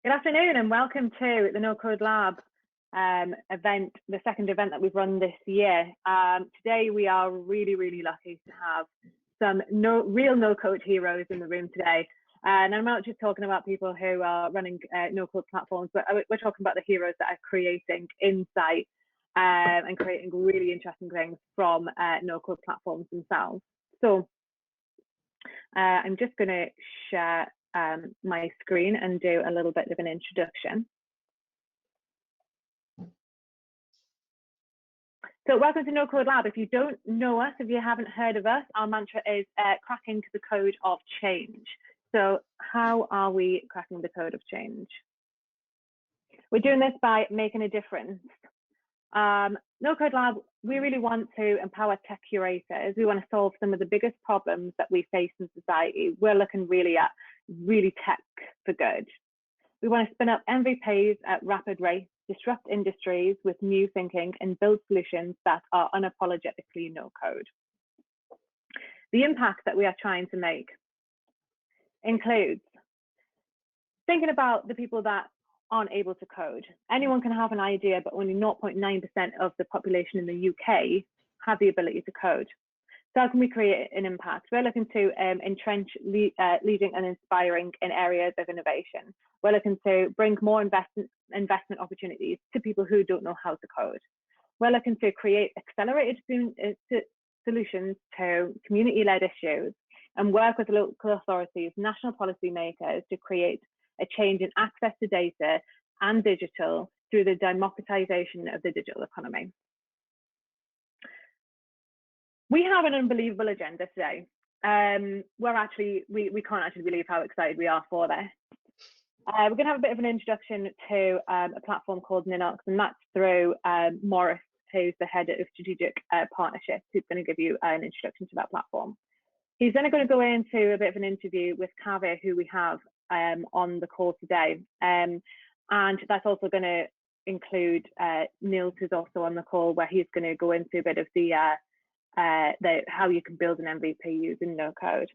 Good afternoon and welcome to the No Code Lab event, the second event that we've run this year. Today we are really lucky to have some real no-code heroes in the room today. And I'm not just talking about people who are running no-code platforms, but we're talking about the heroes that are creating insight and creating really interesting things from no-code platforms themselves. So I'm just going to share my screen and do a little bit of an introduction. So welcome to No Code Lab. If you don't know us, if you haven't heard of us, our mantra is cracking the code of change. So how are we cracking the code of change? We're doing this by making a difference. No Code Lab, we really want to empower tech curators. We want to solve some of the biggest problems that we face in society. We're looking really at tech for good. We want to spin up MVPs at rapid rates, disrupt industries with new thinking, and build solutions that are unapologetically no code. The impact that we are trying to make includes thinking about the people that aren't able to code. Anyone can have an idea, but only 0.9% of the population in the UK have the ability to code. So how can we create an impact? We're looking to entrench leading and inspiring in areas of innovation. We're looking to bring more investment opportunities to people who don't know how to code. We're looking to create accelerated solutions to community-led issues and work with local authorities, national policymakers to create a change in access to data and digital through the democratization of the digital economy. We have an unbelievable agenda today. We can't actually believe how excited we are for this. We're going to have a bit of an introduction to a platform called Ninox, and that's through Morris, who's the head of strategic partnerships, who's going to give you an introduction to that platform. He's then going to go into a bit of an interview with Kaveh, who we have on the call today. And that's also going to include Niels, who's also on the call, where he's going to go into a bit of the how you can build an MVP using no code.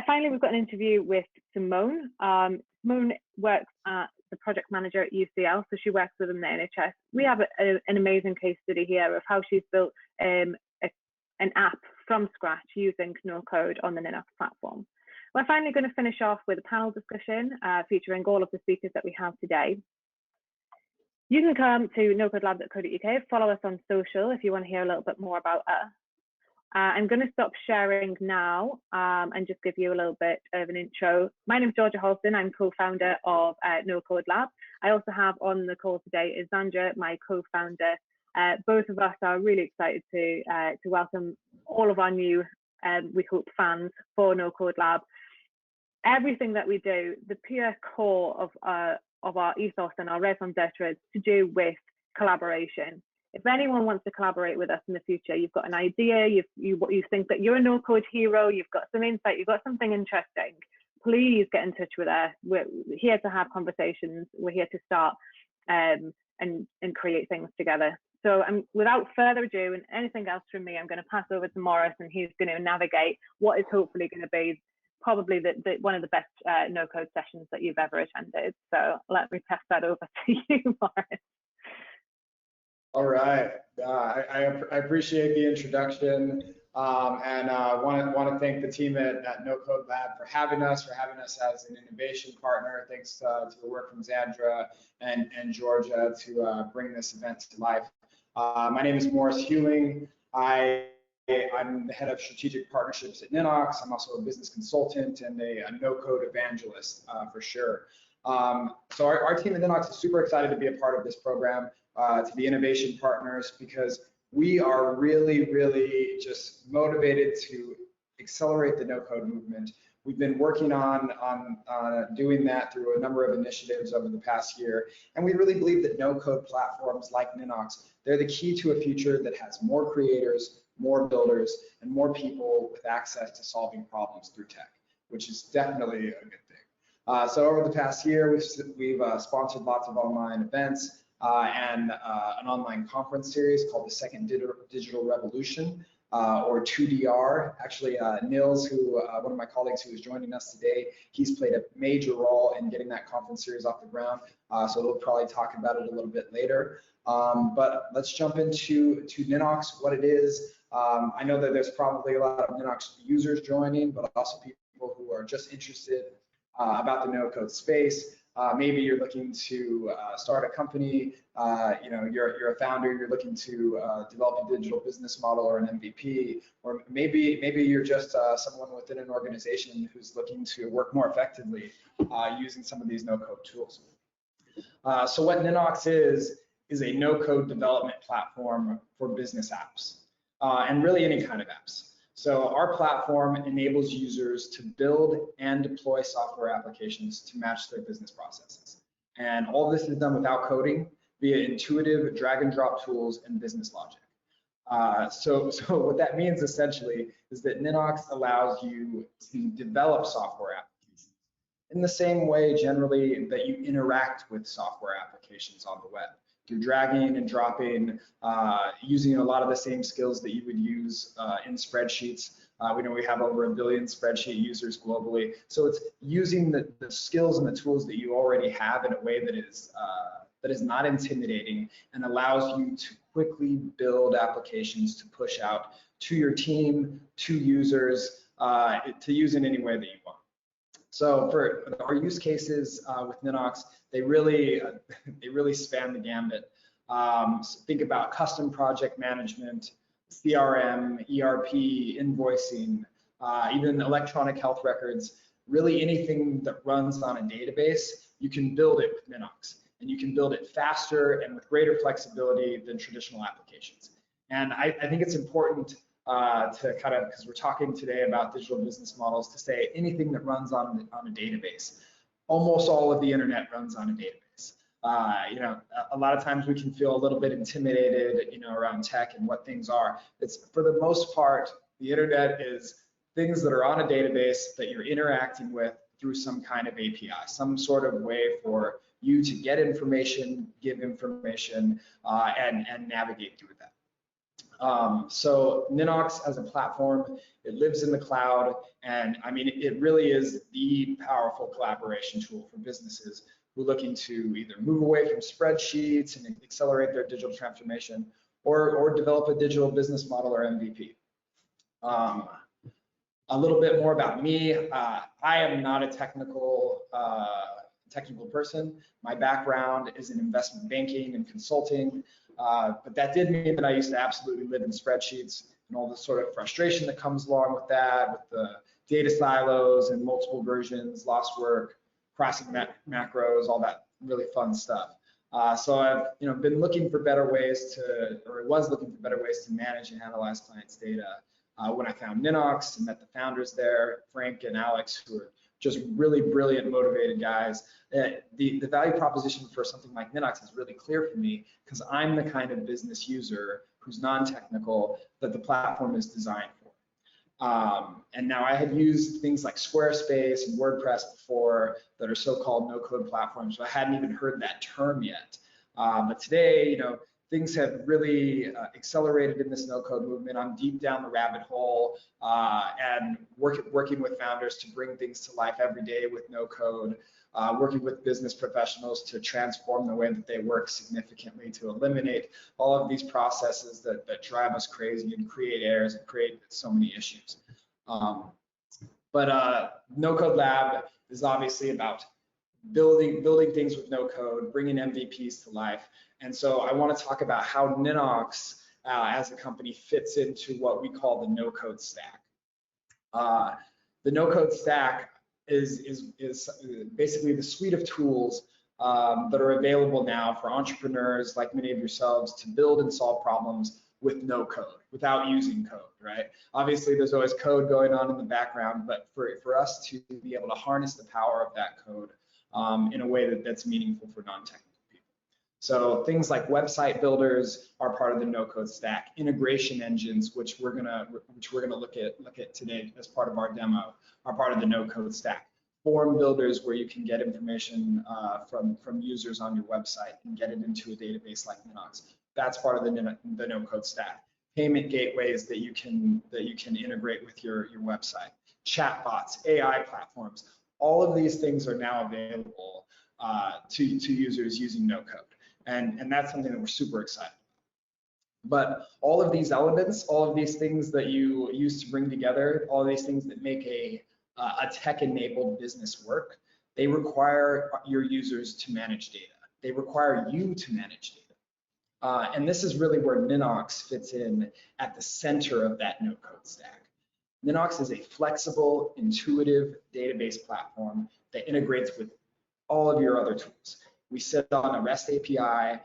Finally, we've got an interview with Simone. Simone works at the project manager at UCL, so she works within the NHS. We have an amazing case study here of how she's built an app from scratch using no code on the Ninox platform. We're finally going to finish off with a panel discussion featuring all of the speakers that we have today. You can come to nocodelab.co.uk, follow us on social if you want to hear a little bit more about us. I'm going to stop sharing now and just give you a little bit of an intro. My name is Georgia Halston. I'm co-founder of No Code Lab. I also have on the call today is Sandra, my co-founder. Both of us are really excited to welcome all of our new, we hope, fans for No Code Lab. Everything that we do, the pure core of our ethos and our raison d'etre is to do with collaboration. If anyone wants to collaborate with us in the future, you've got an idea, you think that you're a no-code hero, you've got some insight, you've got something interesting, please get in touch with us. We're here to have conversations. We're here to start and create things together. So without further ado and anything else from me, I'm going to pass over to Morris, and he's going to navigate what is hopefully going to be probably one of the best no-code sessions that you've ever attended. So let me pass that over to you, Morris. All right, I appreciate the introduction, and want to thank the team at No Code Lab for having us as an innovation partner. Thanks to the work from Sandra and Georgia to bring this event to life. My name is Morris Hewling. I'm the head of strategic partnerships at Ninox. I'm also a business consultant and a no-code evangelist for sure. So our team at Ninox is super excited to be a part of this program, to be innovation partners, because we are really just motivated to accelerate the no-code movement. We've been working on doing that through a number of initiatives over the past year, and we really believe that no-code platforms like Ninox, they're the key to a future that has more creators, more builders, and more people with access to solving problems through tech, which is definitely a good thing. So over the past year, we've sponsored lots of online events and an online conference series called the Second Digital Revolution. or 2DR. Actually, Nils, one of my colleagues who is joining us today, he's played a major role in getting that conference series off the ground. So we'll probably talk about it a little bit later. But let's jump into Ninox, what it is. I know that there's probably a lot of Ninox users joining, but also people who are just interested about the no-code space. Maybe you're looking to start a company, you're a founder, you're looking to develop a digital business model or an MVP, or maybe you're just someone within an organization who's looking to work more effectively using some of these no-code tools. So what Ninox is a no-code development platform for business apps, and really any kind of apps. So our platform enables users to build and deploy software applications to match their business processes. And all this is done without coding via intuitive drag and drop tools and business logic. So what that means essentially is that Ninox allows you to develop software applications in the same way generally that you interact with software applications on the web. Through dragging and dropping, using a lot of the same skills that you would use in spreadsheets. We know we have over 1 billion spreadsheet users globally. So it's using the skills and the tools that you already have in a way that is not intimidating and allows you to quickly build applications to push out to your team, to users, to use in any way that you want. So for our use cases with Ninox, they really span the gambit. So think about custom project management, CRM, ERP, invoicing, even electronic health records. Really anything that runs on a database, you can build it with Ninox, and you can build it faster and with greater flexibility than traditional applications. And I think it's important to kind of, because we're talking today about digital business models, to say anything that runs on a database. Almost all of the internet runs on a database. A lot of times we can feel a little bit intimidated, around tech and what things are. It's for the most part, the internet is things that are on a database that you're interacting with through some kind of API, some sort of way for you to get information, give information, and navigate through that. So Ninox as a platform, it lives in the cloud, and I mean, it really is the powerful collaboration tool for businesses who are looking to either move away from spreadsheets and accelerate their digital transformation, or develop a digital business model or MVP. A little bit more about me. I am not a technical person. My background is in investment banking and consulting. But that did mean that I used to absolutely live in spreadsheets and all the sort of frustration that comes along with that, with the data silos and multiple versions, lost work, crossing macros, all that really fun stuff. So I've been looking for better ways was looking for better ways to manage and analyze clients' data. When I found Ninox and met the founders there, Frank and Alex, who are just really brilliant, motivated guys. The value proposition for something like Ninox is really clear for me because I'm the kind of business user who's non-technical that the platform is designed for. And now I had used things like Squarespace and WordPress before that are so-called no-code platforms, so I hadn't even heard that term yet. But today, things have really accelerated in this no-code movement. I'm deep down the rabbit hole and working with founders to bring things to life every day with no-code, working with business professionals to transform the way that they work significantly, to eliminate all of these processes that drive us crazy and create errors and create so many issues. But No-Code Lab is obviously about building things with no code, bringing MVPs to life. And so I want to talk about how Ninox as a company fits into what we call the no-code stack. The no-code stack is basically the suite of tools that are available now for entrepreneurs like many of yourselves to build and solve problems with no code, without using code, right? Obviously, there's always code going on in the background, but for us to be able to harness the power of that code in a way that's meaningful for non-technical people. So things like website builders are part of the no-code stack. Integration engines, which we're gonna look at today as part of our demo, are part of the no-code stack. Form builders, where you can get information from users on your website and get it into a database like Ninox. That's part of the no-code stack. payment gateways that you can integrate with your website, chatbots, AI platforms. All of these things are now available to users using no code, and that's something that we're super excited about. But all of these elements, all of these things that you use to bring together, all these things that make a tech-enabled business work, they require your users to manage data. They require you to manage data. And this is really where Ninox fits in at the center of that no-code stack. Ninox is a flexible, intuitive database platform that integrates with all of your other tools. We sit on a REST API.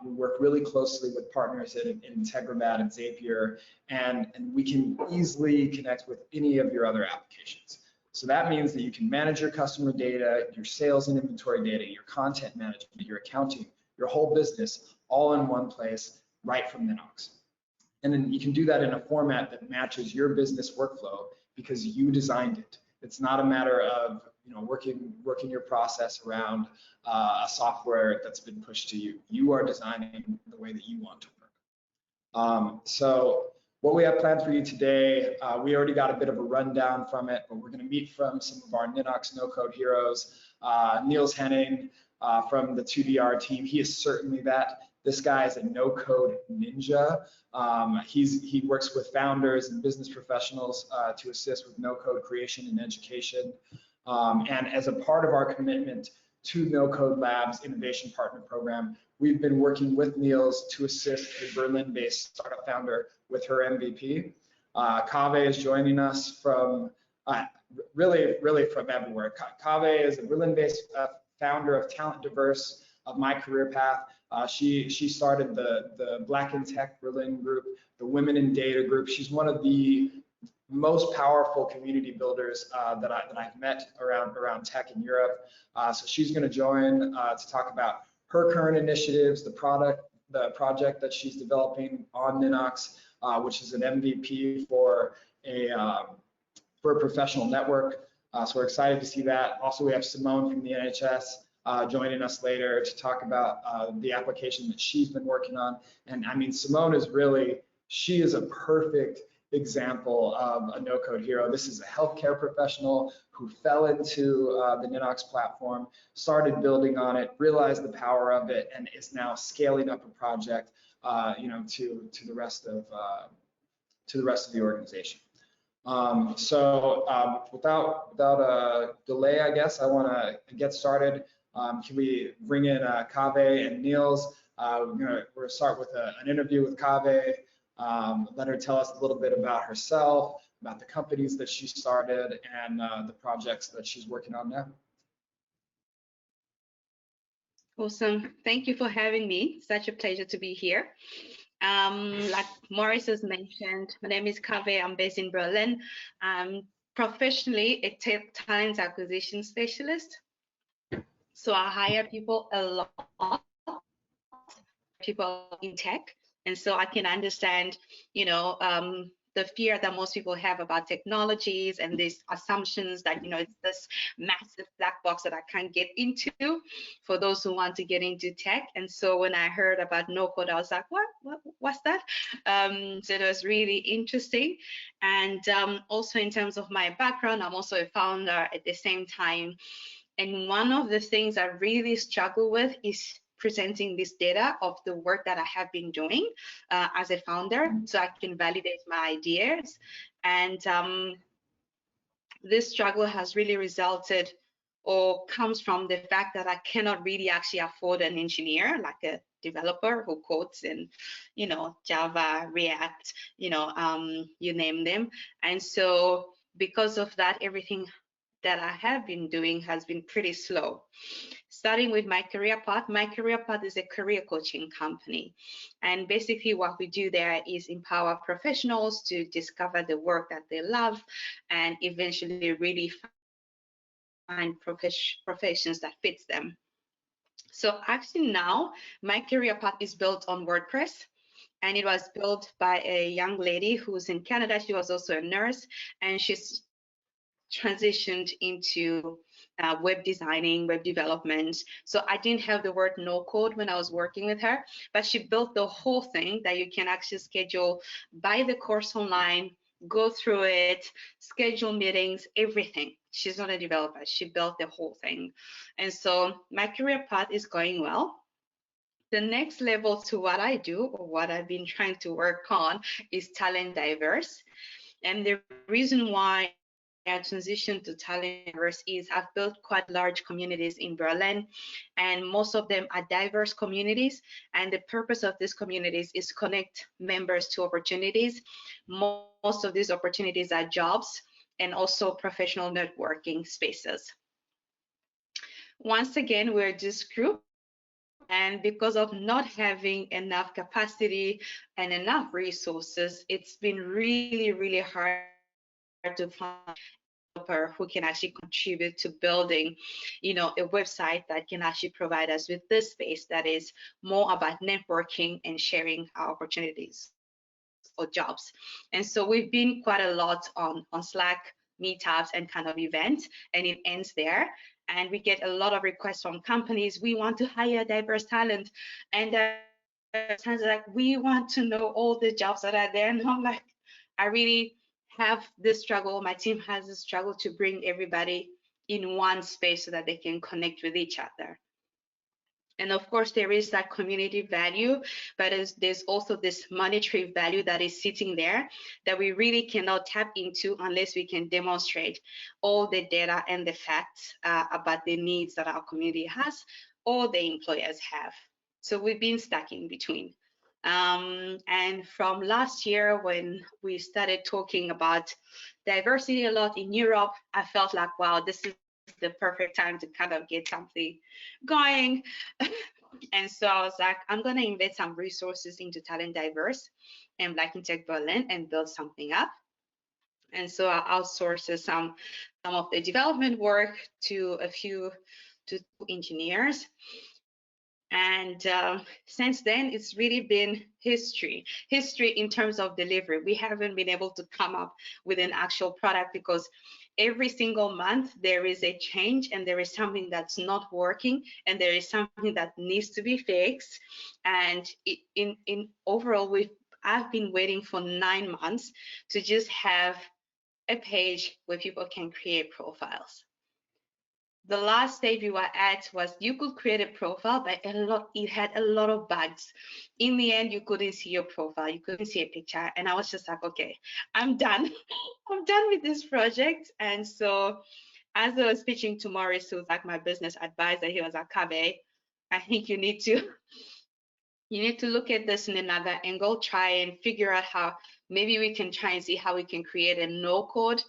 We work really closely with partners in Integromat and Zapier, and we can easily connect with any of your other applications. So that means that you can manage your customer data, your sales and inventory data, your content management, your accounting, your whole business, all in one place, right from Ninox. And then you can do that in a format that matches your business workflow because you designed it. It's not a matter of working your process around a software that's been pushed to you. You are designing the way that you want to work. So what we have planned for you today, we already got a bit of a rundown from it, but we're going to meet from some of our Ninox no-code heroes. Niels Henning from the 2DR team, he is certainly that. This guy is a no-code ninja. He works with founders and business professionals to assist with no-code creation and education. And as a part of our commitment to No Code Labs Innovation Partner Program, we've been working with Niels to assist the Berlin-based startup founder with her MVP. Kaveh is joining us from really from everywhere. Kaveh is a Berlin-based founder of Talent Diverse, of My Career Path. She started the Black in Tech Berlin group, the Women in Data group. She's one of the most powerful community builders that I've met around tech in Europe. So she's going to join to talk about her current initiatives, the project that she's developing on Ninox, which is an MVP for a professional network. So we're excited to see that. Also, we have Simone from the NHS joining us later to talk about the application that she's been working on. And I mean, Simone is she is a perfect example of a no-code hero. This is a healthcare professional who fell into the Ninox platform, started building on it, realized the power of it, and is now scaling up a project, to the rest of the organization. So without a delay, I guess I want to get started. Can we bring in Kaveh and Niels? We're going to start with an interview with Kaveh. Let her tell us a little bit about herself, about the companies that she started, and the projects that she's working on now. Awesome. Thank you for having me. Such a pleasure to be here. Like Maurice has mentioned, my name is Kaveh. I'm based in Berlin. I'm professionally a talent acquisition specialist. So I hire people a lot, people in tech. And so I can understand, the fear that most people have about technologies and these assumptions that, it's this massive black box that I can't get into for those who want to get into tech. And so when I heard about no code, I was like, what's that? So it was really interesting. And also in terms of my background, I'm also a founder at the same time. And one of the things I really struggle with is presenting this data of the work that I have been doing as a founder, so I can validate my ideas. And this struggle has really resulted or comes from the fact that I cannot really actually afford an engineer, like a developer who codes in, Java, React, you name them. And so because of that, everything that I have been doing has been pretty slow. Starting with My Career Path is a career coaching company. And basically what we do there is empower professionals to discover the work that they love and eventually really find professions that fits them. So actually now, My Career Path is built on WordPress. And it was built by a young lady who's in Canada. She was also a nurse, and she transitioned into web designing, web development. So I didn't have the word no code when I was working with her, but she built the whole thing that you can actually schedule, buy the course online, go through it, schedule meetings, everything. She's not a developer. She built the whole thing. And so my career path is going well. The next level to what I do, or what I've been trying to work on, is talent diverse. And the reason why I transitioned to talent diverse is I've built quite large communities in Berlin, and most of them are diverse communities. And the purpose of these communities is connect members to opportunities. Most of these opportunities are jobs and also professional networking spaces. Once again, we're this group, and because of not having enough capacity and enough resources, it's been really, really hard to find a developer who can actually contribute to building, a website that can actually provide us with this space that is more about networking and sharing our opportunities or jobs. And so we've been quite a lot on Slack meetups and kind of events, and it ends there. And we get a lot of requests from companies. We want to hire diverse talent, and sounds like we want to know all the jobs that are there. And I'm like, I really have this struggle. My team has this struggle to bring everybody in one space so that they can connect with each other. And of course, there is that community value, but there's also this monetary value that is sitting there that we really cannot tap into unless we can demonstrate all the data and the facts about the needs that our community has or the employers have. So we've been stuck in between. And from last year, when we started talking about diversity a lot in Europe, I felt like, wow, this is the perfect time to kind of get something going. And so I was like, I'm going to invest some resources into Talent Diverse and Black in Tech Berlin and build something up. And so I outsourced some of the development work to two engineers. And since then, it's really been history in terms of delivery. We haven't been able to come up with an actual product because every single month there is a change and there is something that's not working and there is something that needs to be fixed. And in overall, I've been waiting for 9 months to just have a page where people can create profiles. The last stage we were at was you could create a profile, but it had a lot of bugs. In the end, you couldn't see your profile, you couldn't see a picture, and I was just like, okay, I'm done. I'm done with this project. And so as I was pitching to Maurice, who's like my business advisor, he was like, Kabe, I think you need to look at this in another angle, try and figure out how maybe we can try and see how we can create a no-code,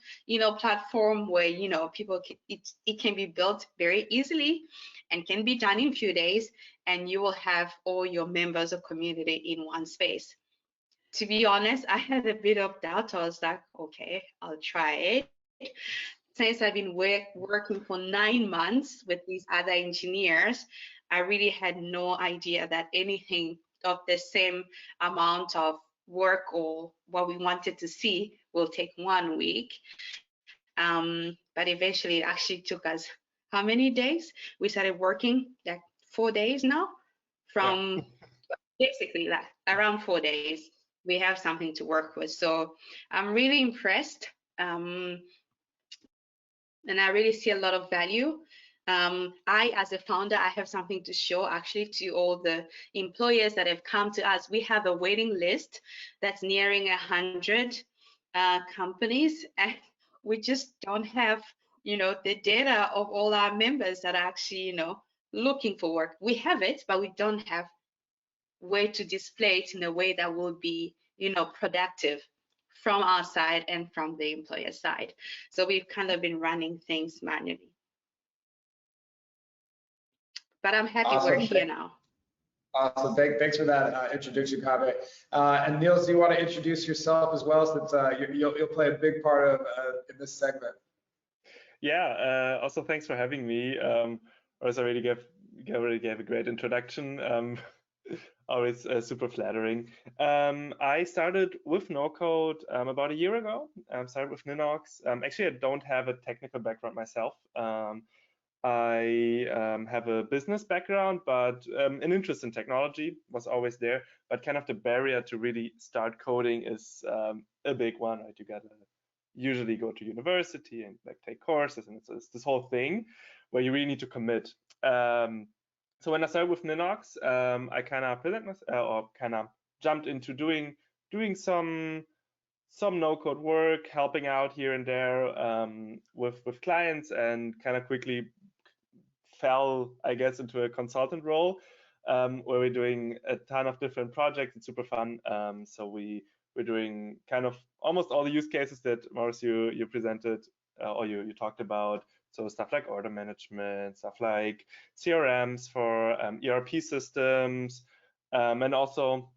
platform where, people it can be built very easily and can be done in a few days, and you will have all your members of community in one space. To be honest, I had a bit of doubt. I was like, okay, I'll try it. Since I've been working for 9 months with these other engineers, I really had no idea that anything of the same amount of work or what we wanted to see will take 1 week. But eventually it actually took us how many days? We started working like 4 days now from basically like around 4 days. We have something to work with. So I'm really impressed. And I really see a lot of value. I, as a founder, I have something to show actually to all the employers that have come to us. We have a waiting list that's nearing 100 companies, and we just don't have, the data of all our members that are actually, looking for work. We have it, but we don't have way to display it in a way that will be, productive from our side and from the employer side. So we've kind of been running things manually. But I'm happy we're here now. Awesome. Thanks for that introduction, Kabe. And Niels, do you want to introduce yourself as well, since you'll play a big part of in this segment? Yeah. Also, thanks for having me. Rosa already gave a great introduction. Always super flattering. I started with no code about a year ago. Started with Ninox. Actually, I don't have a technical background myself. I have a business background, but an interest in technology was always there. But kind of the barrier to really start coding is a big one, right? You gotta usually go to university and like take courses, and it's this whole thing where you really need to commit. So when I started with Ninox, I kind of or kind of jumped into doing some no-code work, helping out here and there with clients, and kind of quickly fell, I guess, into a consultant role where we're doing a ton of different projects. It's super fun. So we're doing kind of almost all the use cases that Maurice you presented or you talked about. So stuff like order management, stuff like CRMs for ERP systems, and also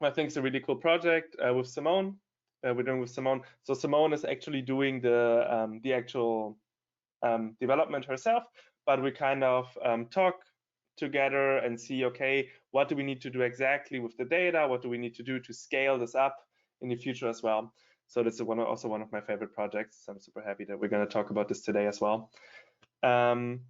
I think it's a really cool project with Simone. We're doing with Simone. So Simone is actually doing the actual development herself, but we kind of talk together and see, okay, what do we need to do exactly with the data? What do we need to do to scale this up in the future as well? So this is also one of my favorite projects. So I'm super happy that we're going to talk about this today as well. And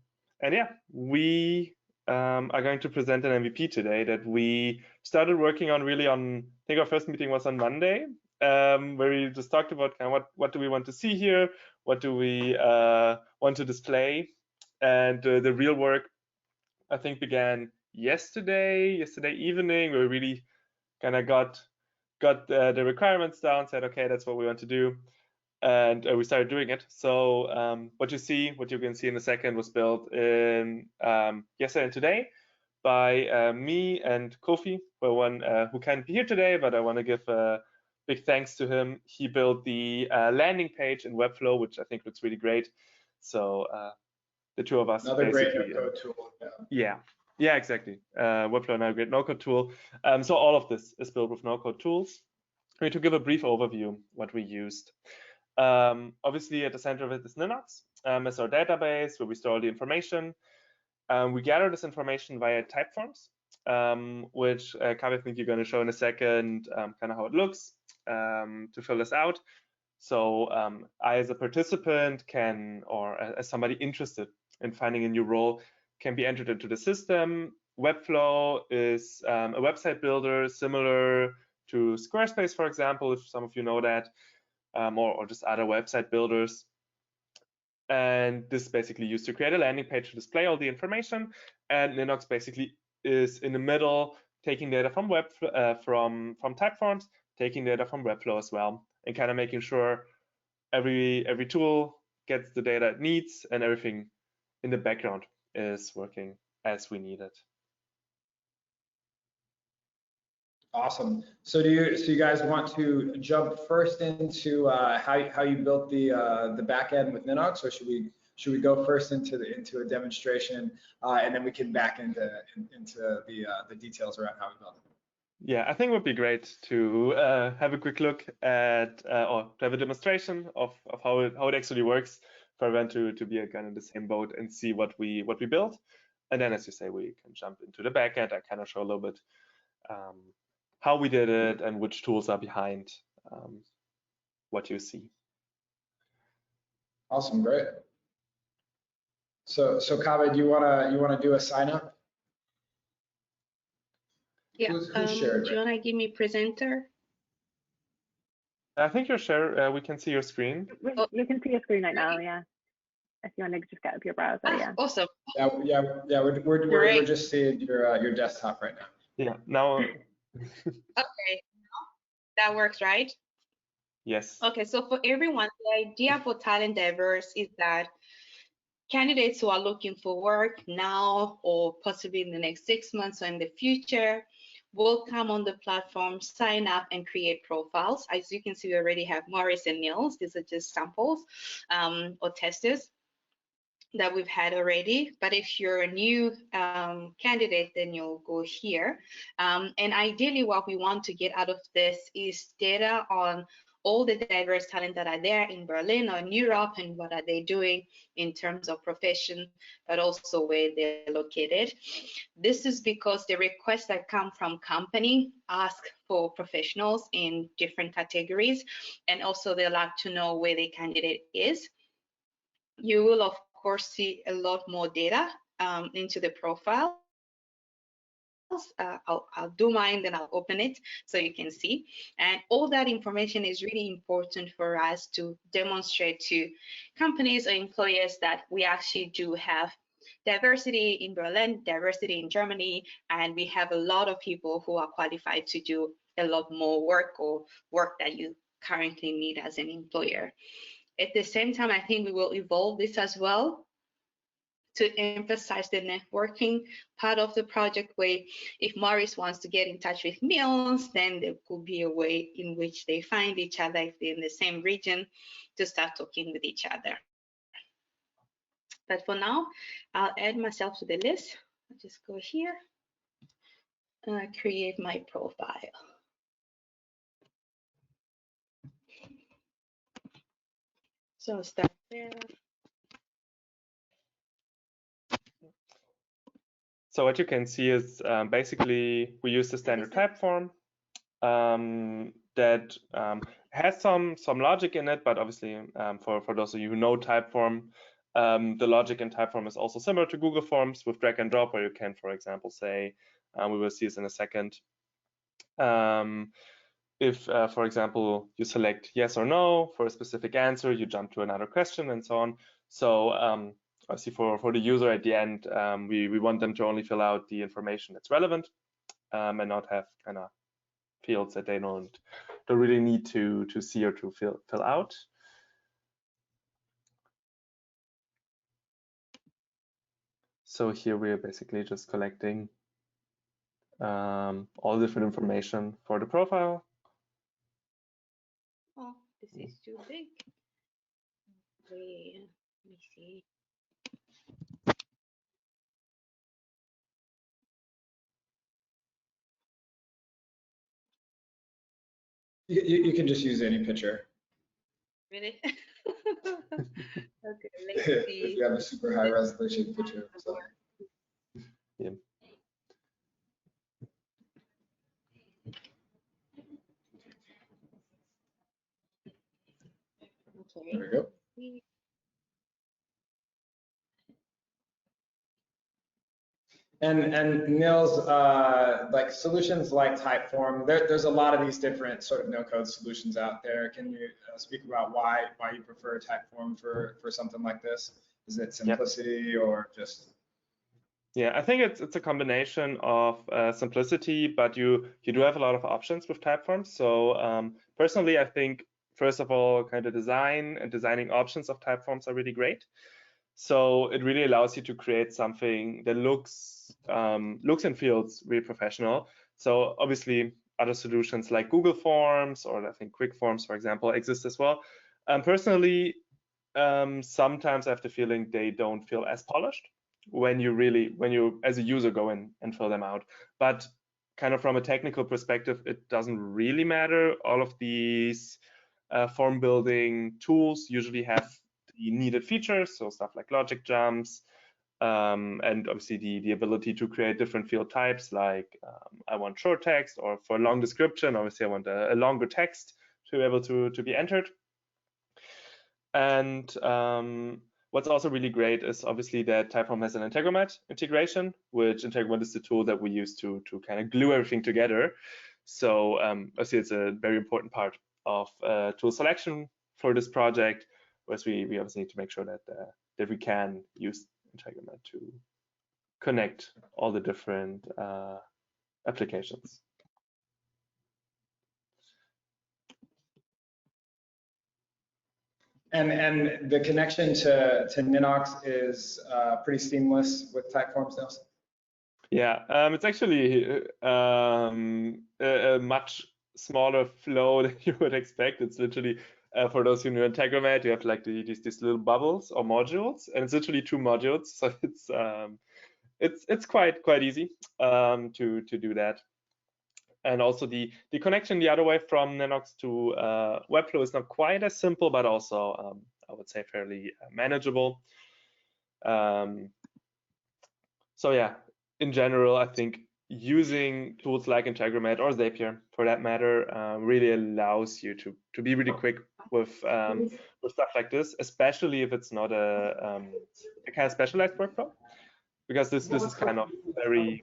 yeah, we are going to present an MVP today that we started working on really on, I think our first meeting was on Monday, where we just talked about kind of what do we want to see here? What do we want to display? And the real work, I think, began yesterday evening, where we really kind of got the requirements down, said, okay, that's what we want to do. And we started doing it. So what you can see in a second was built in yesterday and today by me and Kofi, who can't be here today, but I want to give a big thanks to him. He built the landing page in Webflow, which I think looks really great. So the two of us. Another great no-code tool. Yeah, exactly. Webflow, another great no-code tool. So all of this is built with no-code tools. To give a brief overview what we used. Obviously, at the center of it is Ninox as our database where we store all the information. We gather this information via typeforms, which Kavi, I think you're going to show in a second, kind of how it looks to fill this out. So I, as a participant, can, or as somebody interested in finding a new role, can be entered into the system. Webflow is a website builder similar to Squarespace, for example, if some of you know that, or just other website builders. And this is basically used to create a landing page to display all the information. And Ninox basically is in the middle, taking data from from typeforms, taking data from Webflow as well, and kind of making sure every tool gets the data it needs and everything in the background is working as we need it. Awesome. So you guys want to jump first into how you built the back end with Ninox, or should we go first into a demonstration and then we can back into the details around how we built it? Yeah, I think it would be great to have a quick look at or to have a demonstration of how it actually works for everyone to be again in the same boat and see what we built. And then, as you say, we can jump into the backend. I kind of show a little bit how we did it and which tools are behind what you see. Awesome, great. So Kaveh, do you wanna do a sign up? Yeah. Who's shared, do you wanna give me presenter? I think you're shared. We can see your screen. You can see your screen right now, yeah. If you want to just get up your browser, yeah. Awesome. Yeah. We're just seeing your desktop right now. Yeah. Now. Okay. That works, right? Yes. Okay. So for everyone, the idea for Talent Diverse is that candidates who are looking for work now or possibly in the next 6 months or in the future will come on the platform, sign up, and create profiles. As you can see, we already have Maurice and Niels. These are just samples or testers that we've had already. But if you're a new candidate, then you'll go here. And ideally, what we want to get out of this is data on all the diverse talent that are there in Berlin or in Europe, and what are they doing in terms of profession, but also where they're located. This is because the requests that come from company ask for professionals in different categories, and also they like to know where the candidate is. You will, of course, see a lot more data into the profile. I'll do mine, then I'll open it so you can see. And all that information is really important for us to demonstrate to companies or employers that we actually do have diversity in Berlin, diversity in Germany, and we have a lot of people who are qualified to do a lot more work or work that you currently need as an employer. At the same time, I think we will evolve this as well to emphasize the networking part of the project, where if Maurice wants to get in touch with Niels, then there could be a way in which they find each other if they're in the same region to start talking with each other. But for now, I'll add myself to the list. I'll just go here and create my profile. So start there. So what you can see is basically we use the standard type form that has some logic in it, but obviously for those of you who know Typeform, the logic in Typeform is also similar to Google Forms with drag and drop, where you can, for example, say, we will see this in a second. If, for example, you select yes or no for a specific answer, you jump to another question and so on. So obviously for the user at the end, we want them to only fill out the information that's relevant and not have kind of fields that they don't really need to see or to fill out. So here we are basically just collecting all different information for the profile. Oh, this is too big. Wait, let me see. You can just use any picture. Really? Okay, let's see. If you have a super high resolution picture. So. Yeah. Okay. There we go. And Niels, like solutions like Typeform, there's a lot of these different sort of no-code solutions out there. Can you speak about why you prefer Typeform for something like this? Is it simplicity or just? Yeah, I think it's a combination of simplicity, but you do have a lot of options with Typeform. So personally, I think first of all, kind of design and designing options of Typeforms are really great. So it really allows you to create something that looks and feels really professional. So obviously other solutions like Google Forms or I think Quick Forms, for example, exist as well. Personally, sometimes I have the feeling they don't feel as polished when you as a user go in and fill them out. But kind of from a technical perspective, it doesn't really matter. All of these form building tools usually have the needed features, so stuff like logic jumps, and obviously the ability to create different field types, like I want short text, or for a long description, obviously I want a longer text to be able to be entered. And what's also really great is obviously that Typeform has an Integromat integration, which Integromat is the tool that we use to kind of glue everything together. So obviously it's a very important part of tool selection for this project, whereas we obviously need to make sure that we can use Integromat to connect all the different applications. And the connection to Ninox is pretty seamless with Typeforms now. Yeah, it's actually a much smaller flow than you would expect. It's literally for those who know Integromat, you have like these little bubbles or modules, and it's literally 2 modules. So it's quite easy to do that. And also the connection the other way from Ninox to Webflow is not quite as simple, but also I would say fairly manageable. So yeah, in general, I think using tools like Integromat or Zapier, for that matter, really allows you to be really quick with stuff like this, especially if it's not a kind of specialized workflow, because this is kind of very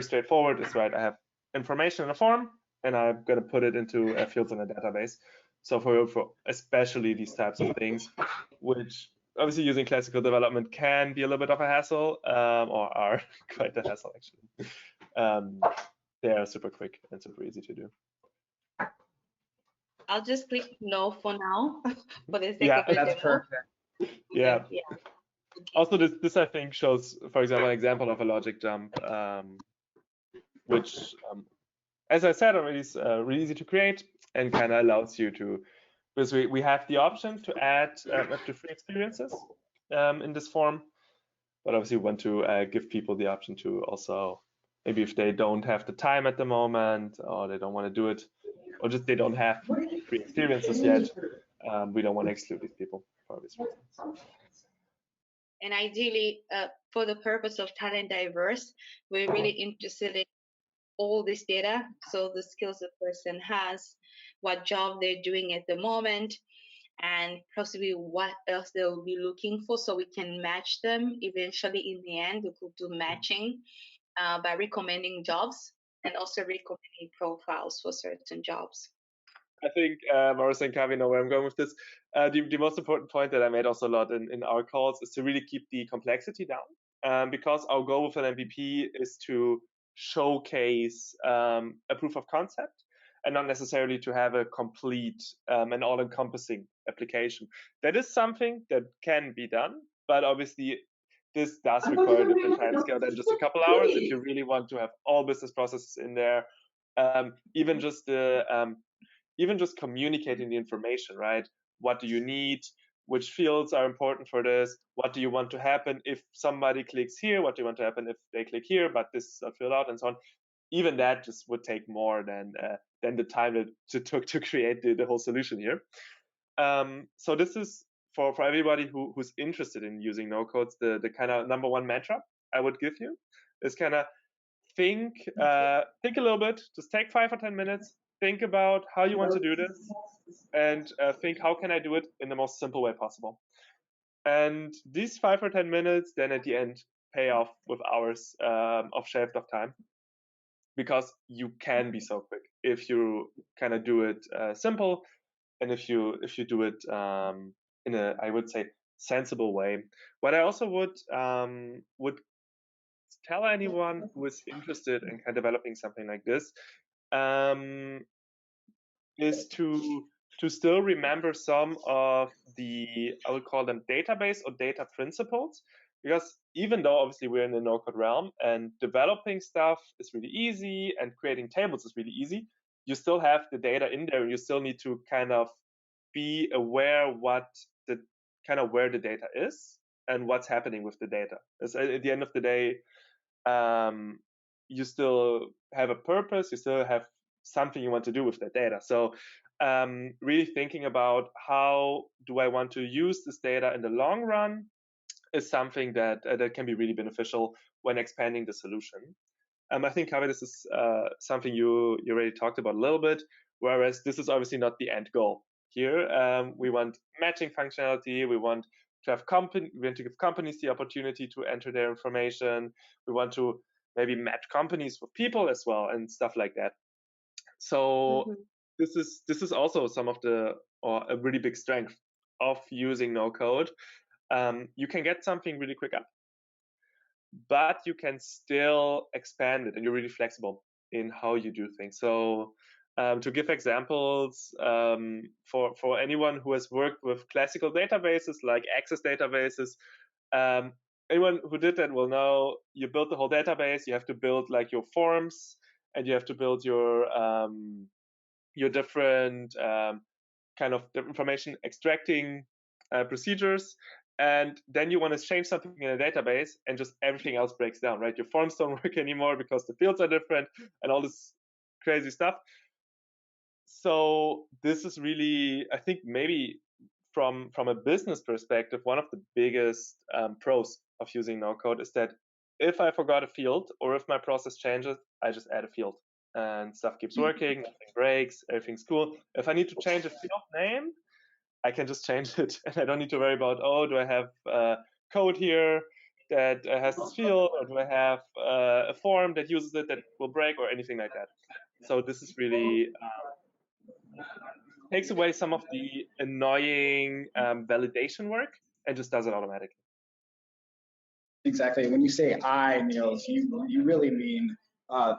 straightforward. It's right. I have information in a form, and I'm gonna put it into fields in a database. So for especially these types of things, which obviously using classical development can be a little bit of a hassle, or are quite a hassle actually. They are super quick and super easy to do. I'll just click no for now for the sake Yeah, of the That's demo. perfect. Yeah. Yeah. Also, this I think shows, for example, an example of a logic jump, which, as I said already, is really easy to create and kind of allows you to, because we have the option to add up to 3 experiences in this form, but obviously we want to give people the option to also, maybe if they don't have the time at the moment, or they don't want to do it, or just they don't have 3 experiences yet, we don't want to exclude these people for obvious reasons. And ideally, for the purpose of talent diverse, we're really interested in all this data. So the skills the person has, what job they're doing at the moment, and possibly what else they'll be looking for, so we can match them. Eventually, in the end, we could do matching by recommending jobs and also recommending profiles for certain jobs. I think Morris and Kavi know where I'm going with this. The most important point that I made also a lot in our calls is to really keep the complexity down, because our goal with an MVP is to showcase a proof of concept and not necessarily to have a complete and all-encompassing application. That is something that can be done, but obviously this does require a different time scale than just a couple hours if you really want to have all business processes in there. Even just communicating the information, right? What do you need? Which fields are important for this? What do you want to happen if somebody clicks here? What do you want to happen if they click here, but this is not filled out, and so on? Even that just would take more than the time that it took to create the whole solution here. So this is for everybody who's interested in using no codes, the kind of number one mantra I would give you is kind of think a little bit, just take 5 or 10 minutes, think about how you want to do this, and think, how can I do it in the most simple way possible? And these 5 or 10 minutes then at the end pay off with hours of shaved off time, because you can be so quick if you kind of do it simple, and if you do it in a, I would say, sensible way. What I also would tell anyone who is interested in kind of developing something like this is to still remember some of the, I would call them database or data principles, because even though obviously we're in the no-code realm and developing stuff is really easy and creating tables is really easy, you still have the data in there, and you still need to kind of be aware what the kind of where the data is and what's happening with the data. As at the end of the day, you still have a purpose, you still have something you want to do with that data. So really thinking about how do I want to use this data in the long run is something that that can be really beneficial when expanding the solution. I think, Kavi, this is something you already talked about a little bit, whereas this is obviously not the end goal. Here, we want matching functionality, we want to have we want to give companies the opportunity to enter their information, we want to maybe match companies with people as well and stuff like that. So this is also some of the, or a really big strength of using no code. You can get something really quick up, but you can still expand it, and you're really flexible in how you do things. So to give examples, for anyone who has worked with classical databases like Access databases, anyone who did that will know you build the whole database, you have to build like your forms, and you have to build your different kind of information extracting procedures. And then you want to change something in a database, and just everything else breaks down, right? Your forms don't work anymore because the fields are different, and all this crazy stuff. So this is really, I think, maybe from a business perspective, one of the biggest pros of using no code is that if I forgot a field or if my process changes, I just add a field and stuff keeps working, nothing breaks, everything's cool. If I need to change a field name, I can just change it, and I don't need to worry about, oh, do I have code here that has this field, or do I have a form that uses it that will break, or anything like that. So this is really takes away some of the annoying validation work and just does it automatically. Exactly. When you say I, Niels, you really mean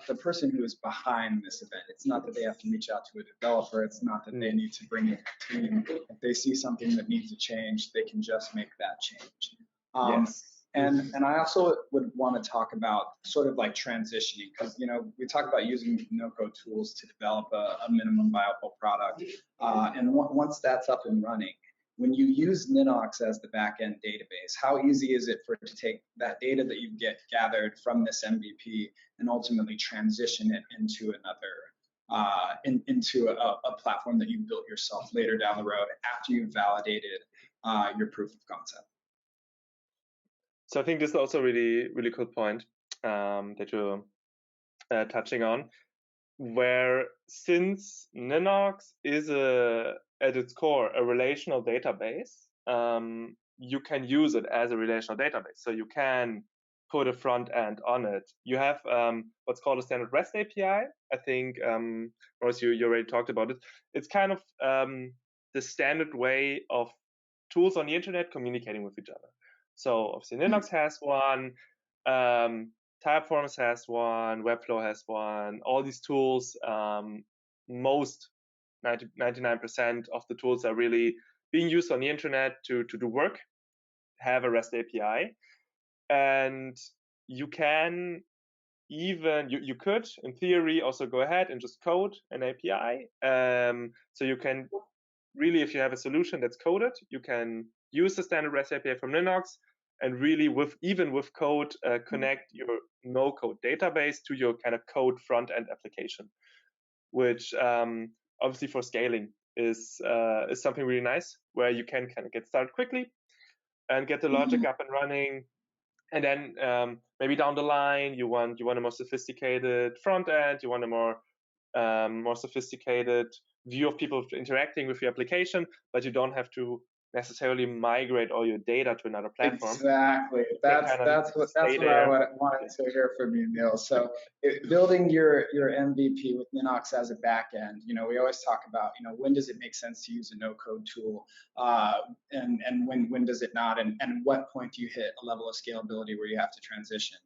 the person who is behind this event. It's not that they have to reach out to a developer. It's not that they need to bring in a team. If they see something that needs to change, they can just make that change. Yes. And I also would want to talk about sort of like transitioning, because we talk about using no-code tools to develop a minimum viable product, and once that's up and running, when you use Ninox as the backend database, how easy is it for it to take that data that you gathered from this MVP and ultimately transition it into another, into a platform that you built yourself later down the road after you've validated your proof of concept? So I think this is also a really, really cool point that you're touching on, where since Ninox is at its core a relational database, you can use it as a relational database. So you can put a front end on it. You have what's called a standard REST API. I think, Maurice, you already talked about it. It's kind of the standard way of tools on the internet communicating with each other. So obviously Ninox has one, Typeforms has one, Webflow has one. All these tools, most 99% of the tools are really being used on the internet to do work, have a REST API, and you can even you could in theory also go ahead and just code an API. So you can really, if you have a solution that's coded, you can use the standard REST API from Ninox and really even with code connect your no-code database to your kind of code front-end application, which obviously for scaling is something really nice, where you can kind of get started quickly and get the logic up and running. And then maybe down the line you want a more sophisticated front end, you want a more sophisticated view of people interacting with your application, but you don't have to necessarily migrate all your data to another platform. Exactly. That's what I wanted to hear from you, Neil. So building your MVP with Ninox as a backend, we always talk about, when does it make sense to use a no-code tool, and when does it not, and at what point do you hit a level of scalability where you have to transition.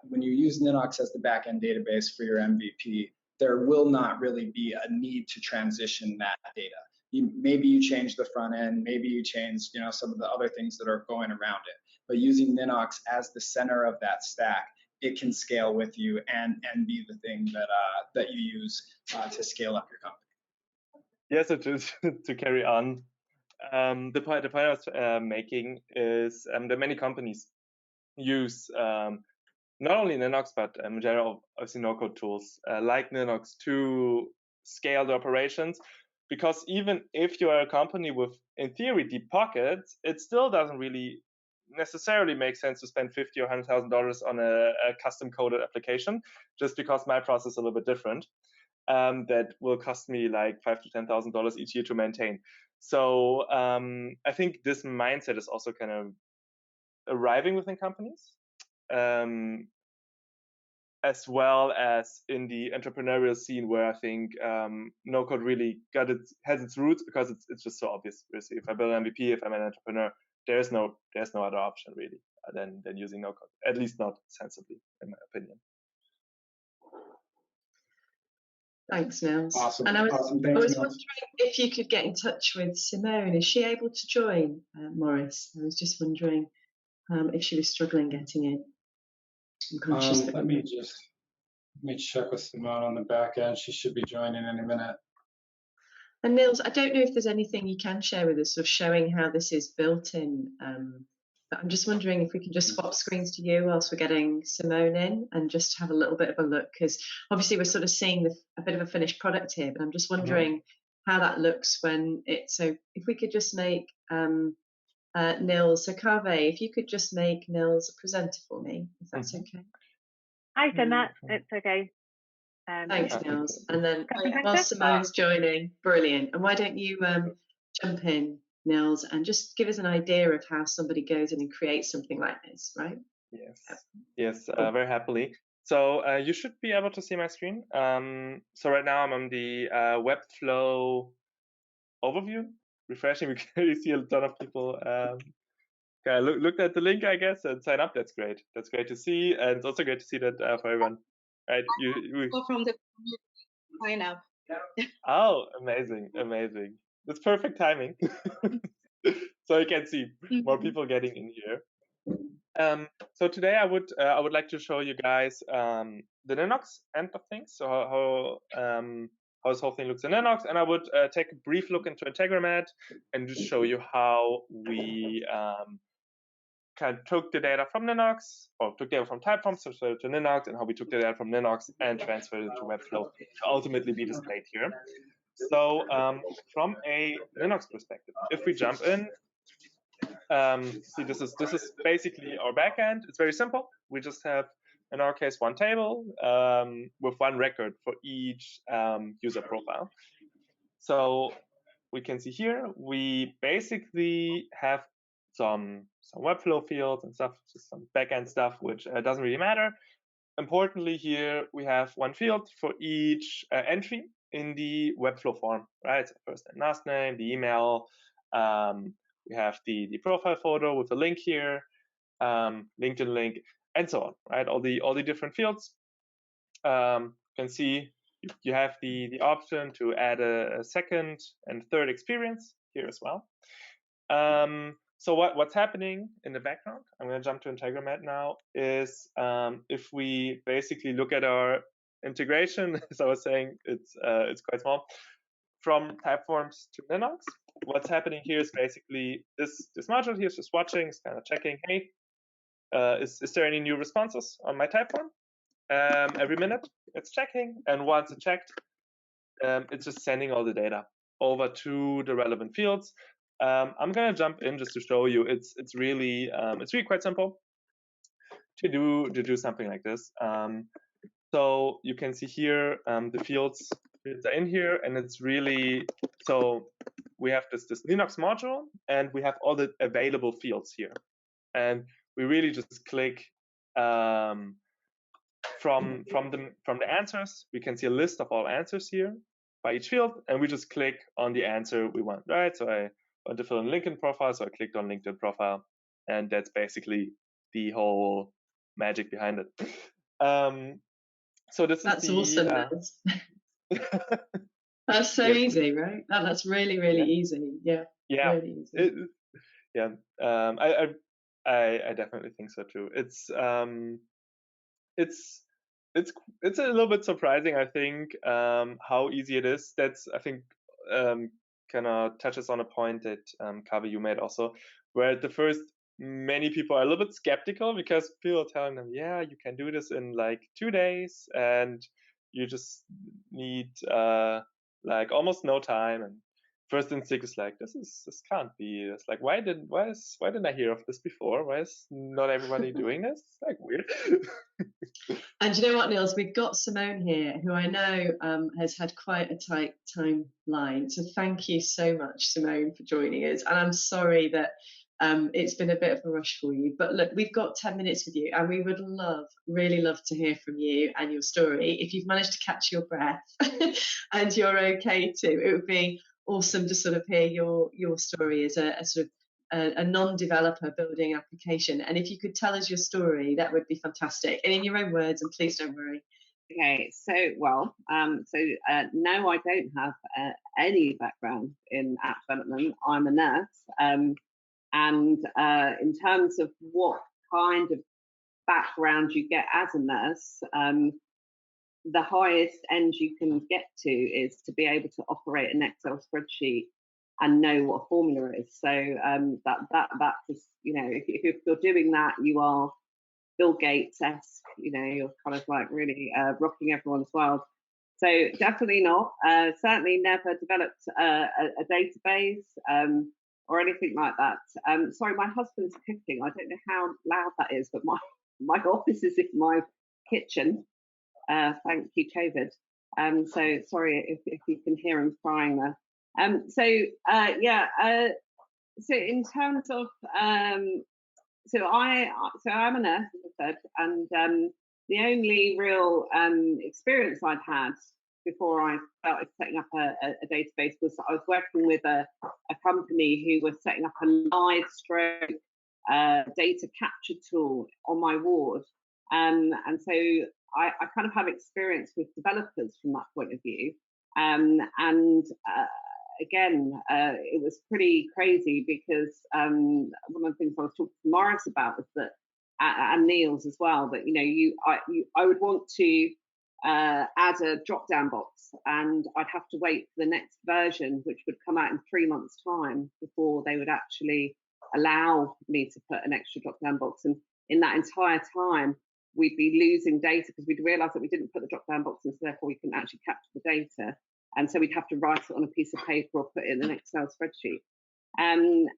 When you use Ninox as the backend database for your MVP, there will not really be a need to transition that data. Maybe you change the front end, maybe you change some of the other things that are going around it. But using Ninox as the center of that stack, it can scale with you and be the thing that you use to scale up your company. Yes, to carry on, the point I was making is that many companies use not only Ninox, but in general, obviously no-code tools like Ninox to scale the operations. Because even if you are a company with, in theory, deep pockets, it still doesn't really necessarily make sense to spend $50,000 or $100,000 on a custom coded application, just because my process is a little bit different. That will cost me like $5,000 to $10,000 each year to maintain. So I think this mindset is also kind of arriving within companies, as well as in the entrepreneurial scene, where I think no-code really has its roots, because it's just so obvious. If I build an MVP, if I'm an entrepreneur, there's no other option really than using no-code, at least not sensibly, in my opinion. Thanks, Niels. Awesome. And I was Thanks, wondering if you could get in touch with Simone. Is she able to join, Maurice? I was just wondering if she was struggling getting in. I'm conscious that let me check with Simone on the back end. She should be joining in a minute. And Niels, I don't know if there's anything you can share with us of showing how this is built in But I'm just wondering if we can just swap screens to you whilst we're getting Simone in and just have a little bit of a look, because obviously we're sort of seeing a bit of a finished product here, but I'm just wondering how that looks when so if we could just make Nils, so Kaveh, if you could just make Nils a presenter for me, if that's okay. I've done that. It's okay. Thanks, Nils. And then Copy while paste. Simone's joining, brilliant. And why don't you jump in, Nils, and just give us an idea of how somebody goes in and creates something like this, right? Yes, yes, very happily. So you should be able to see my screen. So right now I'm on the Webflow overview. Refreshing, we can really see a ton of people looked at the link, I guess, and sign up. That's great. That's great to see, and it's also great to see that for everyone. Right? Go from the sign up. Oh, amazing, amazing. That's perfect timing. So you can see more people getting in here. So today I would like to show you guys the Ninox end of things. So how this whole thing looks in Ninox, and I would take a brief look into Integromat and just show you how we kind of took the data from Ninox, or took data from Typeform to Ninox, and how we took the data from Ninox and transferred it to Webflow to ultimately be displayed here. So from a Ninox perspective, if we jump in, see this is basically our backend. It's very simple. We just have, in our case, one table with one record for each user profile. So we can see here, we basically have some Webflow fields and stuff, just some backend stuff, which doesn't really matter. Importantly here, we have one field for each entry in the Webflow form, right? So first and last name, the email, we have the profile photo with a link here, LinkedIn link, and so on, right? All the different fields. You can see you have the option to add a second and third experience here as well. So what's happening in the background, I'm going to jump to Integromat now, is if we basically look at our integration, as I was saying, it's quite small, from Typeforms to Ninox. What's happening here is basically this module here is just watching, it's kind of checking, hey, is there any new responses on my Typeform? Every minute it's checking, and once it's checked, it's just sending all the data over to the relevant fields. I'm gonna jump in just to show you. It's really quite simple to do something like this. So you can see here the fields are in here, and it's really, so we have this Ninox module, and we have all the available fields here, and we really just click from the answers. We can see a list of all answers here by each field, and we just click on the answer we want, right? So I want to fill in LinkedIn profile, so I clicked on LinkedIn profile, and that's basically the whole magic behind it. So That's awesome. That's so easy, right? That's really easy. Yeah. Yeah. Really easy. I definitely think so too. It's a little bit surprising, I think, how easy it is. That's, I think, kind of touches on a point that Kaveh, you made also, where at the first many people are a little bit skeptical because people are telling them, yeah, you can do this in like 2 days, and you just need like almost no time. And first instinct is like, this can't be. It's like, why didn't I hear of this before? Why is not everybody doing this? It's like weird. And you know what, Nils, we've got Simone here, who I know has had quite a tight timeline. So thank you so much, Simone, for joining us. And I'm sorry that it's been a bit of a rush for you. But look, we've got 10 minutes with you, and we would really love to hear from you and your story. If you've managed to catch your breath and you're okay too, it would be awesome to sort of hear your story as a sort of a non-developer building application. And if you could tell us your story, that would be fantastic. And in your own words, and please don't worry. Okay, so no, I don't have any background in app development. I'm a nurse, and in terms of what kind of background you get as a nurse, the highest end you can get to is to be able to operate an Excel spreadsheet and know what a formula is. So that just, you know, if you're doing that, you are Bill Gates-esque, you know, you're kind of like really rocking everyone's world. So definitely not. Certainly never developed a database or anything like that. Sorry, my husband's cooking. I don't know how loud that is, but my office is in my kitchen. Thank you, COVID. So sorry if you can hear him crying there. So in terms of so I'm a nurse, as I said, and the only real experience I'd had before I started setting up a database was I was working with a company who was setting up a live stroke data capture tool on my ward, and so I kind of have experience with developers from that point of view, again, it was pretty crazy because one of the things I was talking to Morris about was that, and Niels as well, that, you know, I would want to add a drop-down box, and I'd have to wait for the next version, which would come out in 3 months' time, before they would actually allow me to put an extra drop-down box. And in that entire time, we'd be losing data because we'd realised that we didn't put the drop-down box in, so therefore we couldn't actually capture the data. And so we'd have to write it on a piece of paper or put it in an Excel spreadsheet. And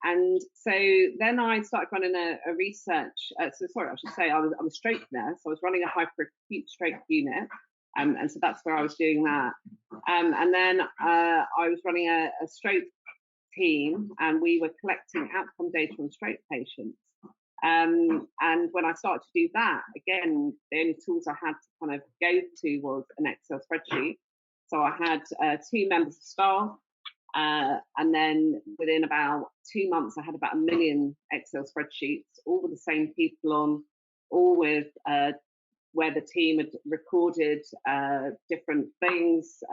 so then I started running a research. I should say I'm a stroke nurse. So I was running a hyperacute stroke unit. And so that's where I was doing that. And then I was running a stroke team, and we were collecting outcome data on stroke patients. And when I started to do that, again, the only tools I had to kind of go to was an Excel spreadsheet. So I had 2 members of staff, and then within about 2 months, I had about 1 million Excel spreadsheets, all with the same people on, all with where the team had recorded different things,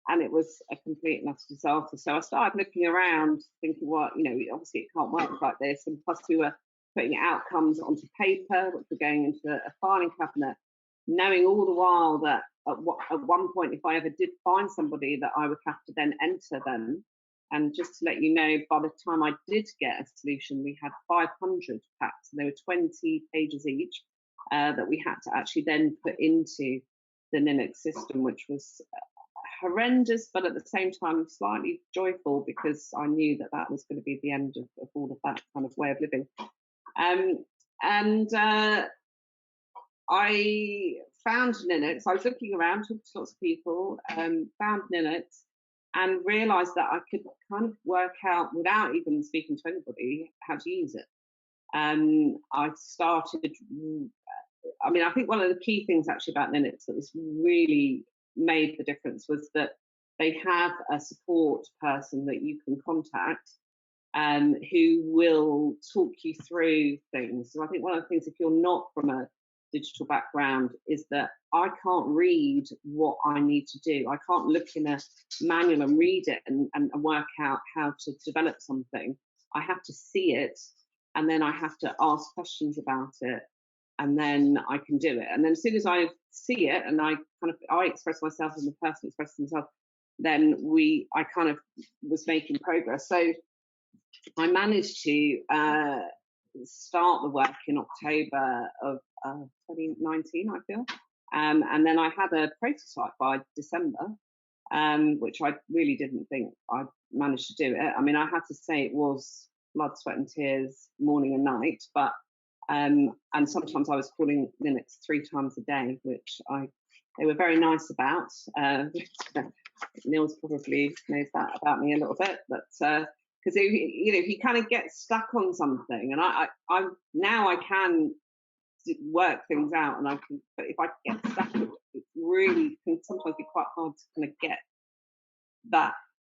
and it was a complete and utter disaster. So I started looking around, thinking, well, you know, obviously it can't work like this, and plus we were putting outcomes onto paper, which were going into a filing cabinet, knowing all the while that at one point, if I ever did find somebody, that I would have to then enter them. And just to let you know, by the time I did get a solution, we had 500 packs, and there were 20 pages each that we had to actually then put into the Ninox system, which was horrendous, but at the same time slightly joyful, because I knew that that was going to be the end of all of that kind of way of living. I found Ninox. I was looking around, talked to lots of people, found Ninox, and realised that I could kind of work out, without even speaking to anybody, how to use it. I started, I mean, I think one of the key things actually about Ninox that was really made the difference was that they have a support person that you can contact, who will talk you through things. So I think one of the things, if you're not from a digital background, is that I can't read what I need to do. I can't look in a manual and read it and work out how to develop something. I have to see it, and then I have to ask questions about it, and then I can do it. And then as soon as I see it and I express myself and the person expresses themselves, then I kind of was making progress. So I managed to start the work in October of 2019, I feel. And then I had a prototype by December, which I really didn't think I'd managed to do it. I mean, I have to say it was blood, sweat and tears, morning and night, but and sometimes I was calling Ninox 3 times a day, which they were very nice about. Niels probably knows that about me a little bit, but because if you kind of get stuck on something, and I now I can work things out, and I can, but if I get stuck, it really can sometimes be quite hard to kind of get that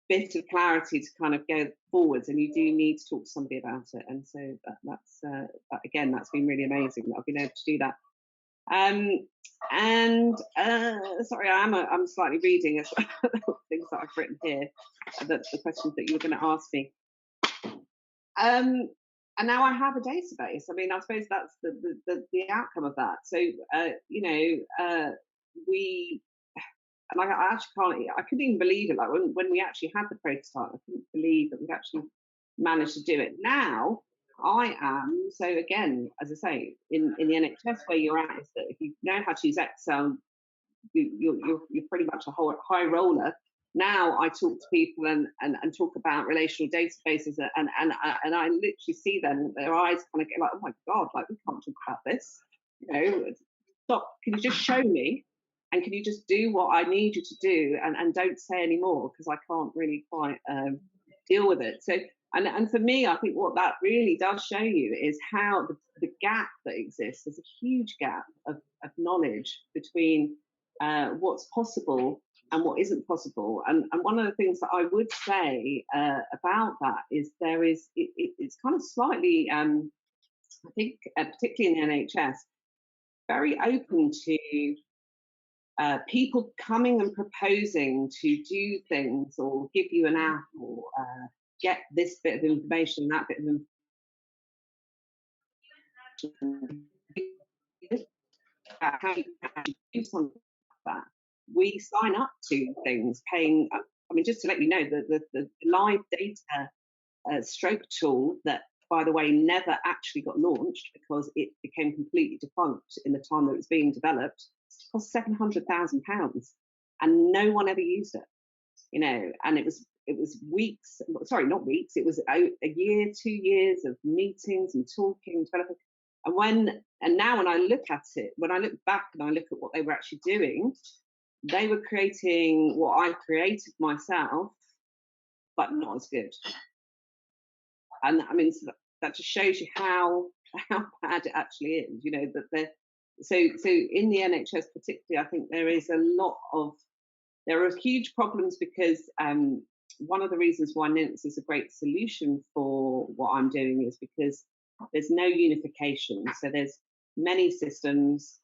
bit of clarity to kind of go forwards, and you do need to talk to somebody about it. And so that's been really amazing that I've been able to do that. Sorry, I'm slightly reading as well, things that I've written here, the questions that you were going to ask me. And now I have a database. I mean, I suppose that's the outcome of that. So and I actually I couldn't even believe it. Like when we actually had the prototype, I couldn't believe that we'd actually managed to do it. Now I am, so again, as I say, in the NHS where you're at, is that if you know how to use Excel, you're pretty much a high roller. Now I talk to people and talk about relational databases, and I literally see them, their eyes kind of get like, oh my God, like we can't talk about this. You know, stop, can you just show me? And can you just do what I need you to do, and don't say any more, because I can't really quite deal with it. So, and for me, I think what that really does show you is how the gap that exists. There's a huge gap of knowledge between what's possible and what isn't possible. And one of the things that I would say about that is it's kind of slightly, I think, particularly in the NHS, very open to people coming and proposing to do things or give you an app or get this bit of information, that bit of information. How you can actually do something like that. We sign up to things, paying. I mean, just to let you know, the live data stroke tool that, by the way, never actually got launched because it became completely defunct in the time that it was being developed, cost £700,000, and no one ever used it. You know, and it was weeks. Sorry, not weeks. It was a year, 2 years of meetings and talking, developing. And now when I look at it, when I look back and I look at what they were actually doing, they were creating what I created myself, but not as good. And I mean, so that just shows you how bad it actually is. You know, that so in the NHS particularly, I think there are huge problems, because one of the reasons why Ninox is a great solution for what I'm doing is because there's no unification. So there's many systems,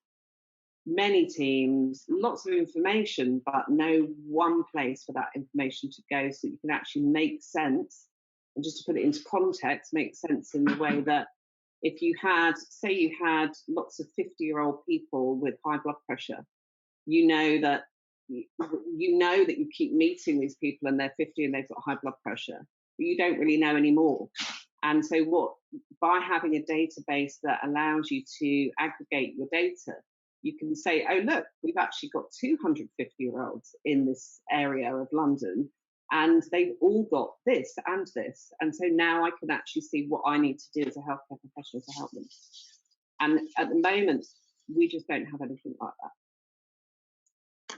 many teams, lots of information, but no one place for that information to go, so you can actually make sense. And just to put it into context, make sense in the way that if you had, say you had lots of 50-year-old people with high blood pressure, you know that you keep meeting these people and they're 50 and they've got high blood pressure, but you don't really know anymore. And so by having a database that allows you to aggregate your data, you can say, oh, look, we've actually got 250-year-olds in this area of London, and they've all got this and this. And so now I can actually see what I need to do as a healthcare professional to help them. And at the moment, we just don't have anything like that.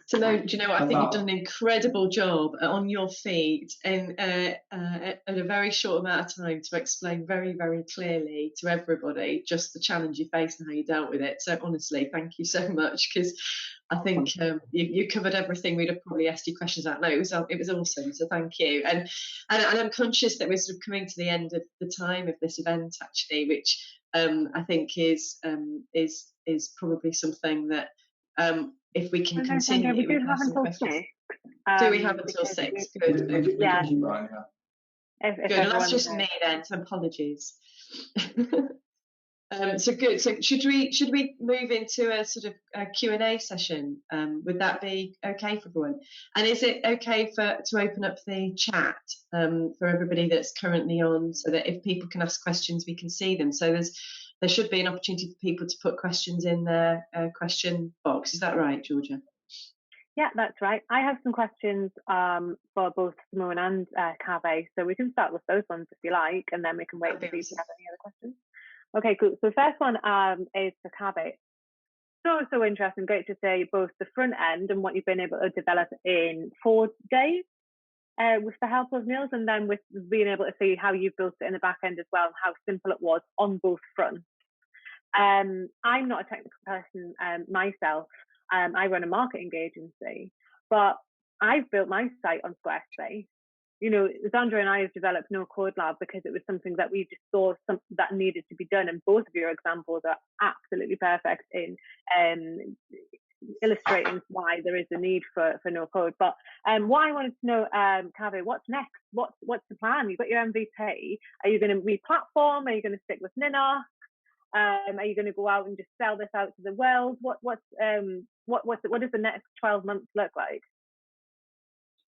Simone, do you know what? I think you've done an incredible job on your feet in at a very short amount of time to explain very, very clearly to everybody just the challenge you faced and how you dealt with it. So honestly, thank you so much, because I think you covered everything we'd have probably asked you questions about. No, it was awesome. So thank you. And I'm conscious that we're sort of coming to the end of the time of this event, actually, which I think is probably something that if we can continue. We do have until 6. Do we have until 6? Good. Yeah. Good. Well, that's just me then. So apologies. So good. So should we move into a sort of a Q&A session? Would that be okay for everyone? And is it okay to open up the chat for everybody that's currently on, so that if people can ask questions, we can see them? So there should be an opportunity for people to put questions in their question box. Is that right, Georgia? Yeah, that's right. I have some questions for both Simone and Kaveh, so we can start with those ones if you like, and then we can wait to see if you have any other questions. Okay, cool. So the first one is for Kaveh. So interesting. Great to see both the front end and what you've been able to develop in 4 days with the help of Niels, and then with being able to see how you've built it in the back end as well, and how simple it was on both fronts. I'm not a technical person myself. I run a marketing agency, but I've built my site on Squarespace. You know, Zandra and I have developed No Code Lab because it was something that we just saw that needed to be done, and both of your examples are absolutely perfect in illustrating why there is a need for no code. But what I wanted to know, Kaveh, what's next? What's the plan? You've got your MVP. Are you going to re-platform? Are you going to stick with Ninox? Are you going to go out and just sell this out to the world? What does the next 12 months look like?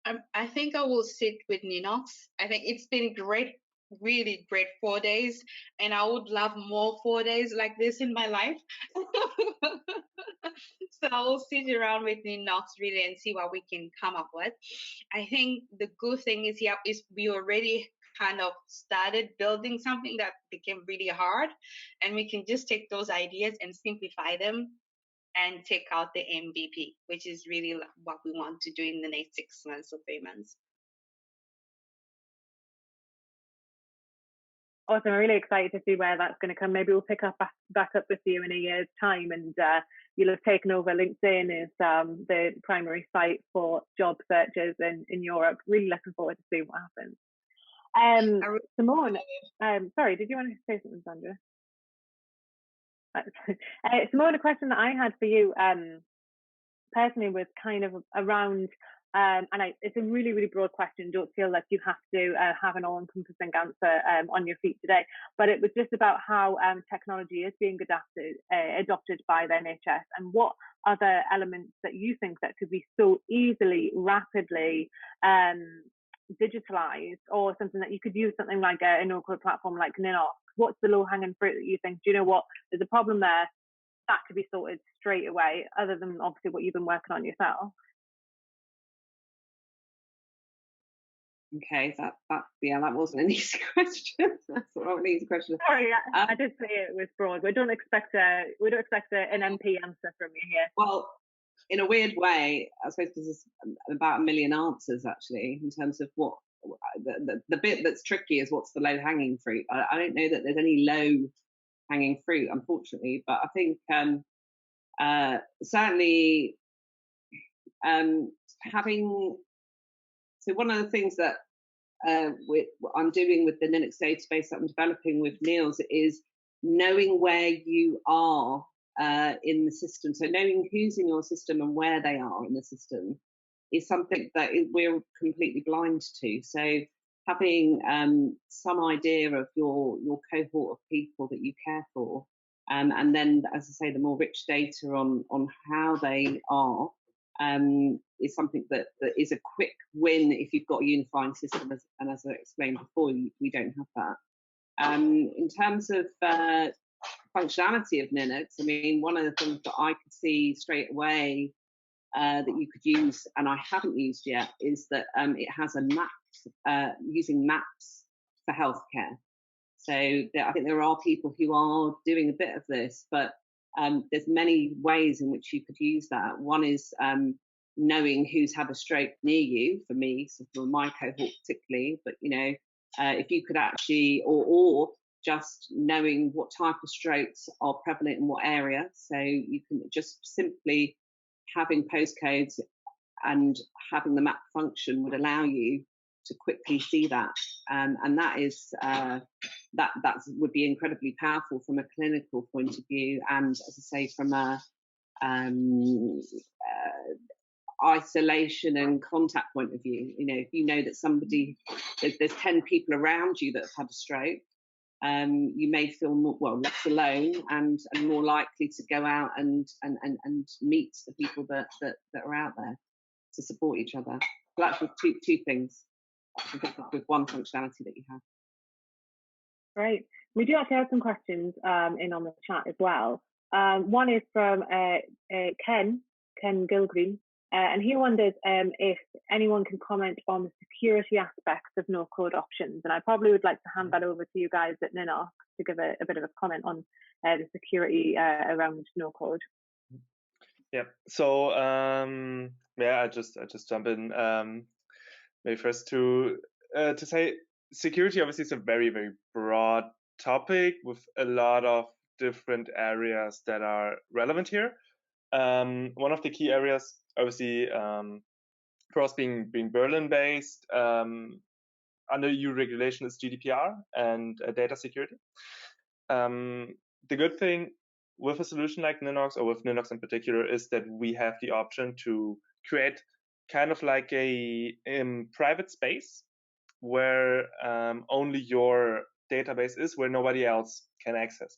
I think I will sit with Ninox. I think it's been great, really great 4 days, and I would love more 4 days like this in my life. So I will sit around with Ninox really and see what we can come up with. I think the good thing is, yeah, is we already kind of started building something that became really hard, and we can just take those ideas and simplify them and take out the MVP, which is really what we want to do in the next 6 months or 3 months. Awesome. I'm really excited to see where that's going to come. Maybe we'll pick up back up with you in a year's time, and you'll have taken over LinkedIn as the primary site for job searches in Europe. Really looking forward to seeing what happens. Simone, sorry, did you want to say something, Sandra? Simone, a question that I had for you personally was kind of around, it's a really, really broad question. Don't feel like you have to have an all-encompassing answer on your feet today, but it was just about how technology is being adopted by the NHS, and what other elements that you think that could be so easily, rapidly digitalized, or something that you could use something like a no-code platform like Ninox. What's the low-hanging fruit that you think, do you know what, there's a problem there that could be sorted straight away, other than obviously what you've been working on yourself? Okay, that wasn't an easy question. That's not an easy question. Sorry, I did say it was broad. We don't expect an MP answer from you here. Well, in a weird way, I suppose this is about a million answers actually, in terms of what the bit that's tricky is what's the low hanging fruit. I don't know that there's any low hanging fruit, unfortunately, but I think certainly having, so one of the things that I'm doing with the Ninox database that I'm developing with Niels is knowing where you are in the system. So knowing who's in your system and where they are in the system is something that we're completely blind to. So having some idea of your cohort of people that you care for, and then, as I say, the more rich data on how they are, is something that is a quick win if you've got a unifying system. And as I explained before, we don't have that. In terms of functionality of Ninox, I mean, one of the things that I could see straight away that you could use, and I haven't used yet, is that it has a map, using maps for healthcare. So I think there are people who are doing a bit of this, but there's many ways in which you could use that. One is knowing who's had a stroke near you, for me, so for my cohort particularly, but if you could actually, or just knowing what type of strokes are prevalent in what area. So you can just simply having postcodes and having the map function would allow you to quickly see that, and that is that would be incredibly powerful from a clinical point of view, and as I say, from a isolation and contact point of view. If you know that there's 10 people around you that have had a stroke, you may feel less alone and more likely to go out and meet the people that are out there to support each other. So that's with two things with one functionality that you have. Great. We do actually have some questions in on the chat as well. One is from Ken Gilgreen, and he wonders if anyone can comment on the security aspects of no-code options. And I probably would like to hand that over to you guys at Ninox to give a bit of a comment on the security around no-code. Yeah. So I just jump in. Maybe first to say security obviously is a very, very broad topic with a lot of different areas that are relevant here. One of the key areas, obviously, for us being Berlin based, under EU regulation is GDPR and data security. The good thing with a solution like Ninox, or with Ninox in particular, is that we have the option to create kind of like a private space where only your database is, where nobody else can access.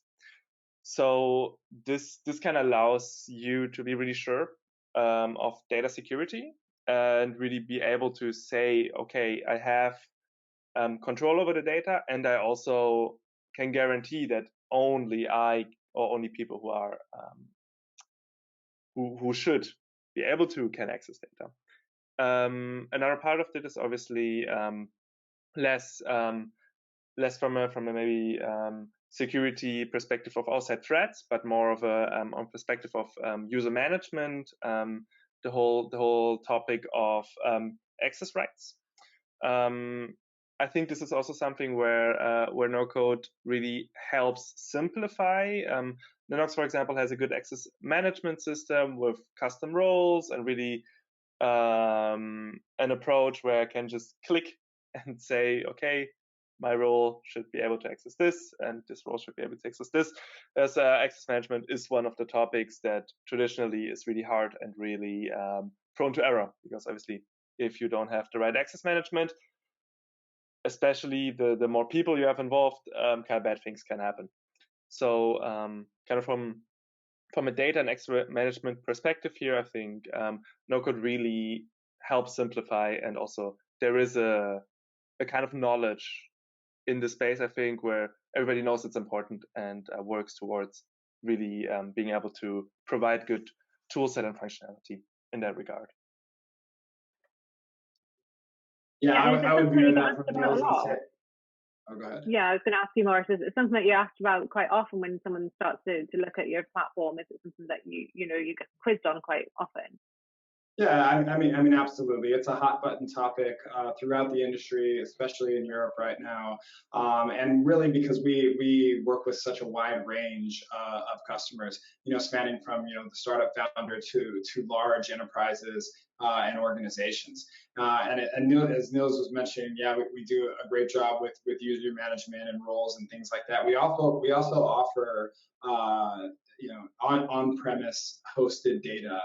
So this kind of allows you to be really sure of data security and really be able to say, okay, I have control over the data, and I also can guarantee that only I or only people who are who should be able to can access data. Another part of it is obviously less from a maybe security perspective of outside threats, but more of a on perspective of user management. The whole topic of access rights. I think this is also something where no code really helps simplify. Ninox, for example, has a good access management system with custom roles and really an approach where I can just click and say, okay, my role should be able to access this, and this role should be able to access this. As access management is one of the topics that traditionally is really hard and really prone to error, because obviously if you don't have the right access management, especially the more people you have involved, kind of bad things can happen. So kind of from a data and access management perspective here, I think no code really helps simplify, and also there is a kind of knowledge in the space, I think, where everybody knows it's important and works towards really being able to provide good tool set and functionality in that regard. Yeah, I would agree with that from Niels. Oh, go ahead. Yeah, I was going to ask you, Morris, is it something that you asked about quite often when someone starts to look at your platform? Is it something that you get quizzed on quite often? Yeah, I mean, absolutely. It's a hot button topic throughout the industry, especially in Europe right now, and really because we work with such a wide range of customers, spanning from the startup founder to large enterprises and organizations. And as Niels was mentioning, yeah, we do a great job with user management and roles and things like that. We also offer on-premise hosted data.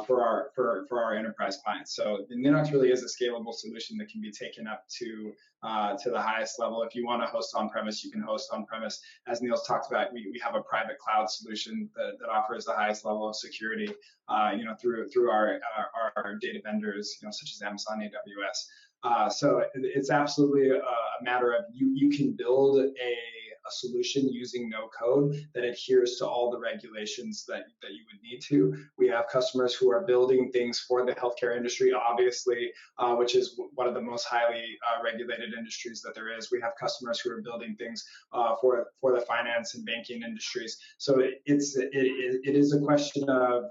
For our enterprise clients. So the Ninox really is a scalable solution that can be taken up to the highest level. If you want to host on-premise, you can host on-premise. As Niels talked about, we have a private cloud solution that offers the highest level of security, through our data vendors, such as Amazon AWS. So it's absolutely a matter of you can build a solution using no code that adheres to all the regulations that you would need to. We have customers who are building things for the healthcare industry, obviously, which is one of the most highly regulated industries that there is. We have customers who are building things for the finance and banking industries. So it is a question of,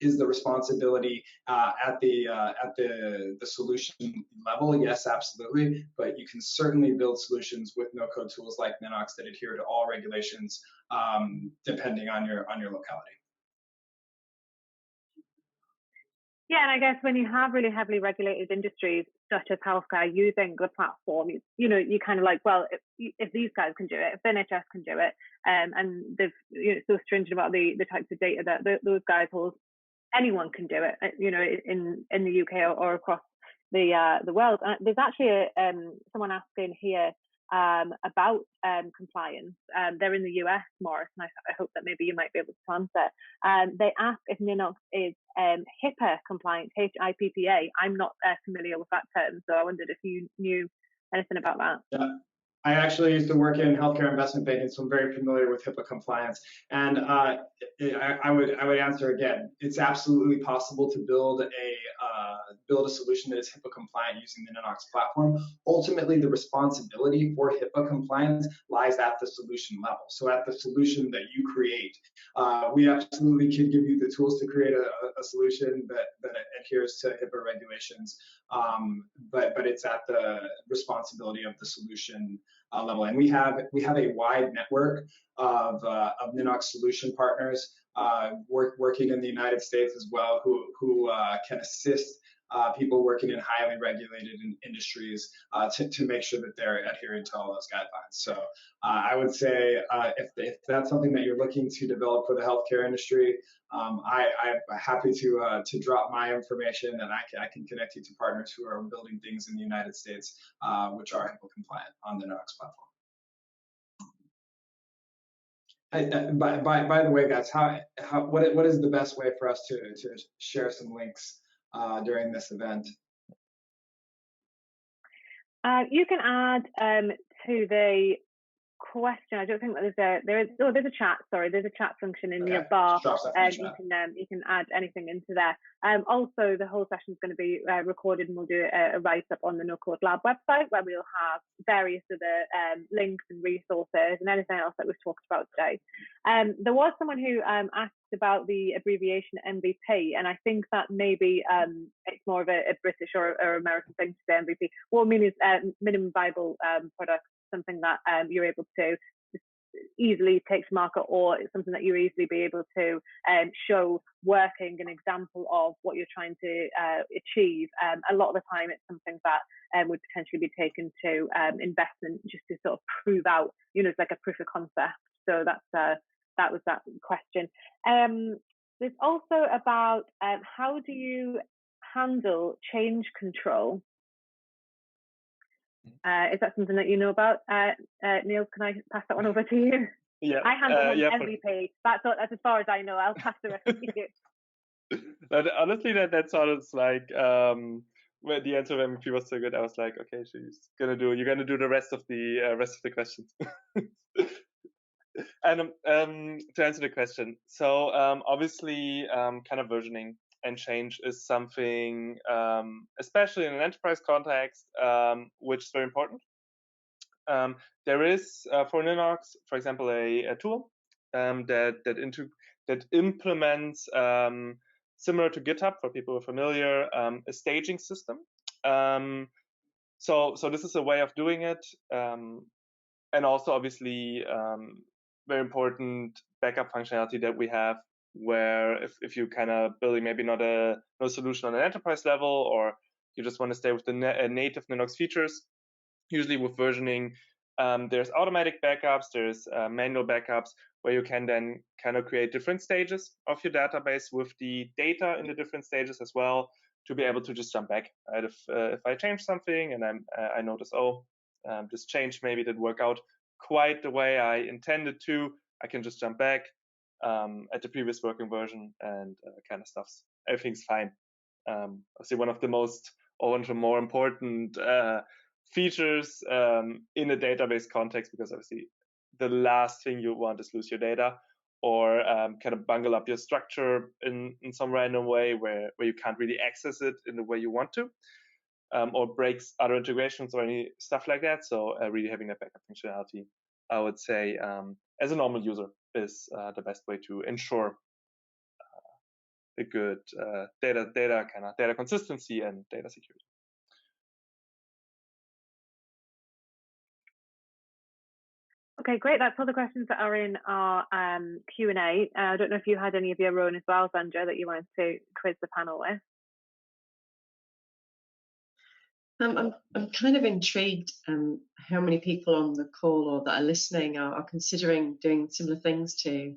is the responsibility at the solution level? Yes, absolutely. But you can certainly build solutions with no-code tools like Ninox that adhere to all regulations, depending on your locality. Yeah, and I guess when you have really heavily regulated industries such as healthcare, using the platform, you kind of like, well, if these guys can do it, if NHS can do it, and they've so stringent about the types of data that those guys hold, anyone can do it, in the UK or across the world. There's actually someone asking here about compliance. They're in the US, Morris, and I hope that maybe you might be able to answer. They ask if Ninox is HIPAA compliant, HIPPA. I'm not familiar with that term, so I wondered if you knew anything about that. Yeah. I actually used to work in healthcare investment banking, so I'm very familiar with HIPAA compliance. And I would answer again. It's absolutely possible to build a solution that is HIPAA compliant using the Ninox platform. Ultimately, the responsibility for HIPAA compliance lies at the solution level. So at the solution that you create, we absolutely can give you the tools to create a solution that adheres to HIPAA regulations, but it's at the responsibility of the solution level. And we have a wide network of Ninox solution partners working in the United States as well, who can assist people working in highly regulated industries to make sure that they're adhering to all those guidelines. So I would say if that's something that you're looking to develop for the healthcare industry, I'm happy to drop my information, and I can connect you to partners who are building things in the United States which are HIPAA compliant on the Ninox platform. By the way, guys, what is the best way for us to share some links during this event? You can add to the question. I don't think that there's a chat. Sorry, there's a chat function in your bar. You can add anything into there. Also, the whole session is going to be recorded, and we'll do a write up on the No Code Lab website, where we'll have various other links and resources and anything else that we've talked about today. There was someone who asked about the abbreviation MVP, and I think that maybe it's more of a British or American thing to say MVP. What I mean is minimum viable product, something that you're able to easily take to market, or it's something that you easily be able to show working, an example of what you're trying to achieve. A lot of the time it's something that would potentially be taken to investment just to sort of prove out, it's like a proof of concept. So that was that question. There's also about how do you handle change control? Is that something that you know about? Neil, can I pass that one over to you? Yeah. I handle MVP. That's as far as I know. I'll pass the rest to you. Honestly, that sounds like when the answer of MVP was so good, I was like, okay, you're gonna do the rest of the questions. And to answer the question, so obviously, kind of versioning and change is something, especially in an enterprise context, which is very important. There is for Ninox, for example, a tool that implements, similar to GitHub for people who are familiar, a staging system. So this is a way of doing it, and also obviously very important backup functionality that we have, where if you kind of building maybe no solution on an enterprise level, or you just want to stay with the native Ninox features, usually with versioning, there's automatic backups, there's manual backups, where you can then kind of create different stages of your database with the data in the different stages as well, to be able to just jump back. Right? If I change something and I notice, this change maybe didn't work out quite the way I intended to, I can just jump back at the previous working version and kind of stuffs. Everything's fine. Obviously, one of the more important features in a database context, because obviously the last thing you want is lose your data, or kind of bungle up your structure in some random way where you can't really access it in the way you want to, or breaks other integrations or any stuff like that. So really having that backup functionality, I would say, as a normal user, is the best way to ensure a good data consistency and data security. Okay, great. That's all the questions that are in our Q&A. I don't know if you had any of your own as well, Sandra, that you wanted to quiz the panel with. I'm kind of intrigued how many people on the call or that are listening are considering doing similar things to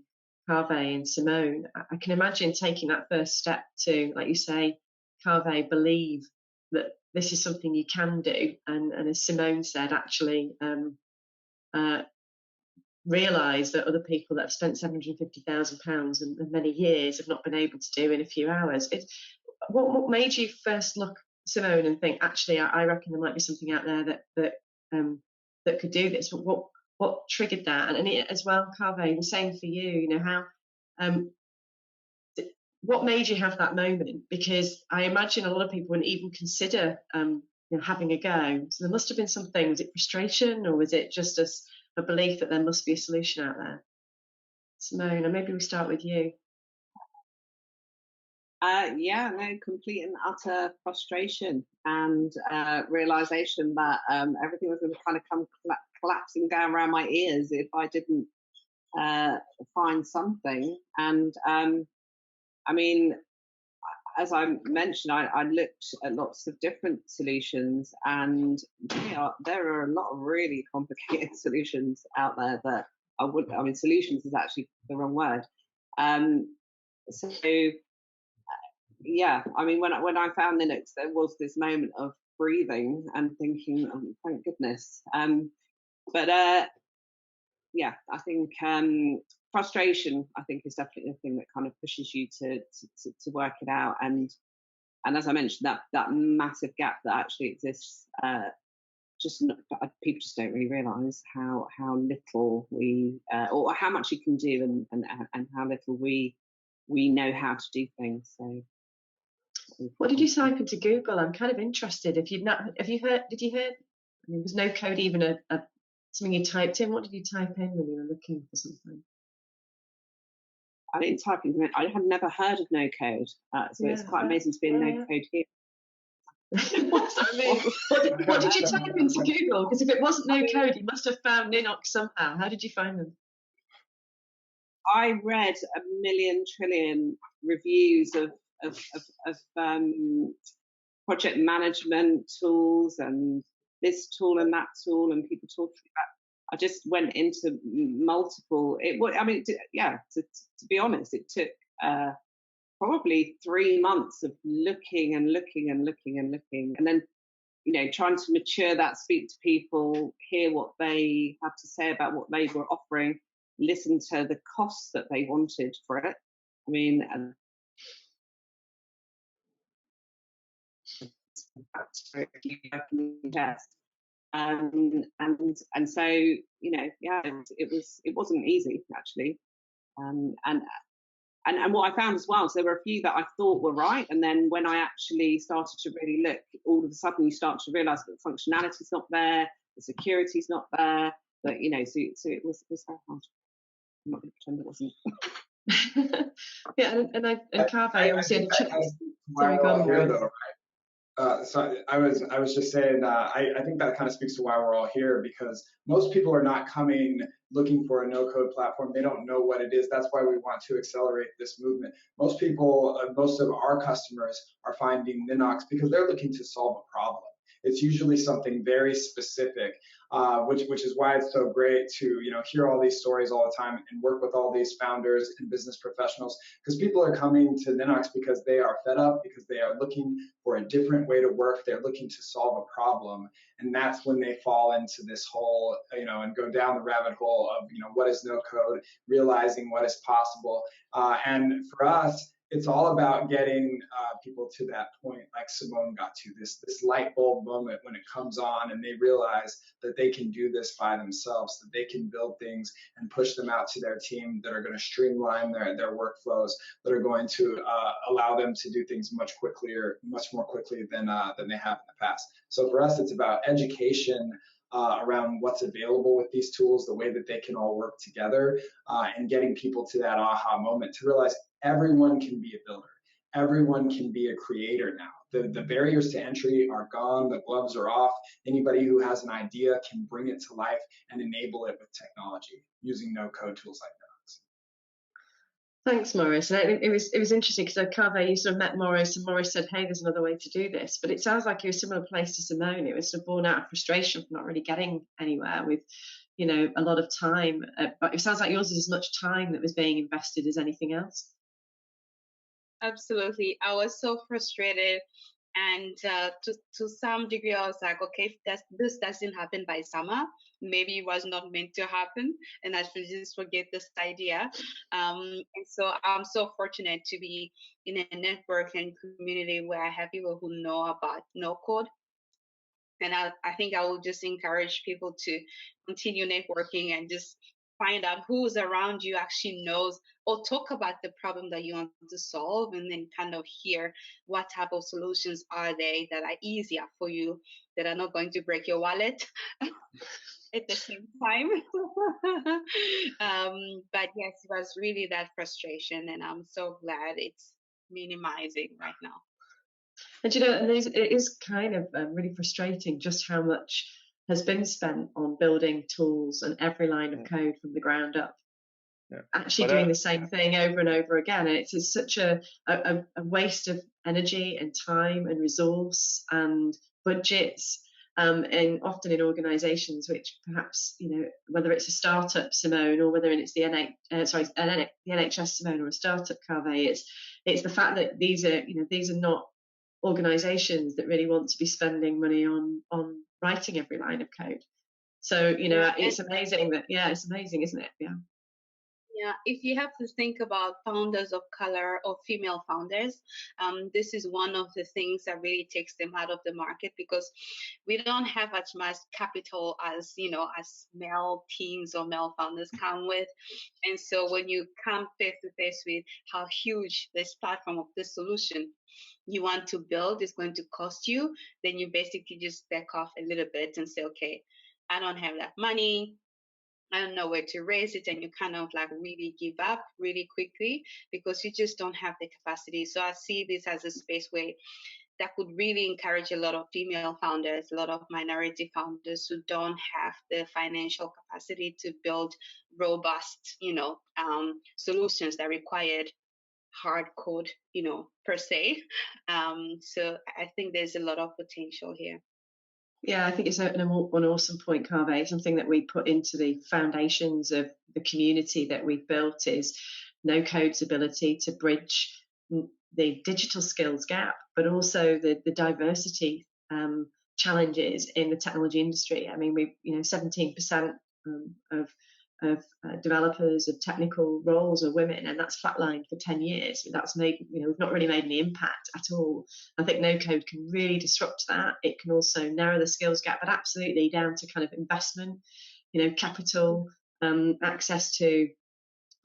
Kaveh and Simone. I can imagine taking that first step to, like you say, Kaveh, believe that this is something you can do, and as Simone said, actually realise that other people that have spent £750,000 and many years have not been able to do in a few hours. What made you first look, Simone, and think, actually, I reckon there might be something out there that could do this? What triggered that? And as well, Kaveh, the same for you. How what made you have that moment? Because I imagine a lot of people wouldn't even consider having a go. So there must have been something. Was it frustration, or was it just a belief that there must be a solution out there? Simone, and maybe we start with you. Complete and utter frustration and realization that everything was going to kind of come collapsing down around my ears if I didn't find something. And I mean, as I mentioned, I looked at lots of different solutions, and there are a lot of really complicated solutions out there that solutions is actually the wrong word. When I found Linux, there was this moment of breathing and thinking, oh, thank goodness. I think frustration, I think, is definitely the thing that kind of pushes you to work it out. And and as I mentioned, that massive gap that actually exists, people just don't really realise how little we or how much you can do, and how little we know how to do things. So, what did you type into Google? I'm kind of interested. Did you hear? I mean, was no code even something you typed in? What did you type in when you were looking for something? I didn't type in. I have never heard of no code, so it's quite amazing to be in no code here. What did you type into Google? Because if it wasn't no code, you must have found Ninox somehow. How did you find them? I read a million trillion reviews of project management tools and this tool and that tool, and people talking about. I just went into multiple. To be honest, it took probably 3 months of looking and looking and looking and looking, and then trying to mature that, speak to people, hear what they had to say about what they were offering, listen to the costs that they wanted for it. I mean, and so it wasn't easy actually, and what I found as well, so there were a few that I thought were right, and then when I actually started to really look, all of a sudden you start to realise that the functionality's not there, the security's not there, but so it was very hard. I'm not going to pretend it wasn't. Yeah, and Carve obviously had a chance. Sorry, go on. Here, though, right? So I was just saying, I think that kind of speaks to why we're all here, because most people are not coming looking for a no-code platform. They don't know what it is. That's why we want to accelerate this movement. Most people, most of our customers are finding Ninox because they're looking to solve a problem. It's usually something very specific, which is why it's so great to hear all these stories all the time and work with all these founders and business professionals, because people are coming to Ninox because they are fed up, because they are looking for a different way to work. They're looking to solve a problem, and that's when they fall into this whole and go down the rabbit hole of what is no code, realizing what is possible, and for us, it's all about getting people to that point, like Simone got to, this light bulb moment when it comes on and they realize that they can do this by themselves, that they can build things and push them out to their team that are going to streamline their workflows, that are going to allow them to do things much more quickly than they have in the past. So for us, it's about education around what's available with these tools, the way that they can all work together, and getting people to that aha moment to realize everyone can be a builder. Everyone can be a creator now. The barriers to entry are gone. The gloves are off. Anybody who has an idea can bring it to life and enable it with technology using no-code tools like Ninox. Thanks, Maurice. And it was interesting because Carve, you sort of met Maurice, and Maurice said, "Hey, there's another way to do this." But it sounds like you're a similar place to Simone. It was sort of born out of frustration from not really getting anywhere with, a lot of time. But it sounds like yours is as much time that was being invested as anything else. Absolutely. I was so frustrated. And to some degree, I was like, okay, if this doesn't happen by summer, maybe it was not meant to happen, and I should just forget this idea. And so I'm so fortunate to be in a network and community where I have people who know about no code. And I think I will just encourage people to continue networking and just find out who's around you actually knows, or talk about the problem that you want to solve, and then kind of hear what type of solutions are they that are easier for you, that are not going to break your wallet at the same time. But yes, it was really that frustration, and I'm so glad it's minimizing right now. And it is kind of really frustrating just how much has been spent on building tools and every line of code from the ground up. Yeah. Actually doing the same thing over and over again. And it's such a waste of energy and time and resource and budgets, and often in organisations which perhaps, whether it's a startup, Simone, or whether it's the NHS, Simone, or a startup, Carve, it's the fact that these are not organisations that really want to be spending money on writing every line of code. So it's amazing that it's amazing, isn't it? Yeah, if you have to think about founders of color or female founders, this is one of the things that really takes them out of the market, because we don't have as much capital as, as male teams or male founders come with. And so when you come face to face with how huge this platform of this solution you want to build is going to cost you, then you basically just back off a little bit and say, okay, I don't have that money, I don't know where to raise it, and you kind of like really give up really quickly because you just don't have the capacity. So I see this as a space where that could really encourage a lot of female founders, a lot of minority founders who don't have the financial capacity to build robust, solutions that required hard code, per se. So I think there's a lot of potential here. Yeah, I think it's an awesome point, Kaveh. Something that we put into the foundations of the community that we've built is No Code's ability to bridge the digital skills gap, but also the diversity challenges in the technology industry. I mean, 17% of developers of technical roles are women, and that's flatlined for 10 years. That's made, we've not really made any impact at all. I think No Code can really disrupt that. It can also narrow the skills gap, but absolutely down to kind of investment, capital, access to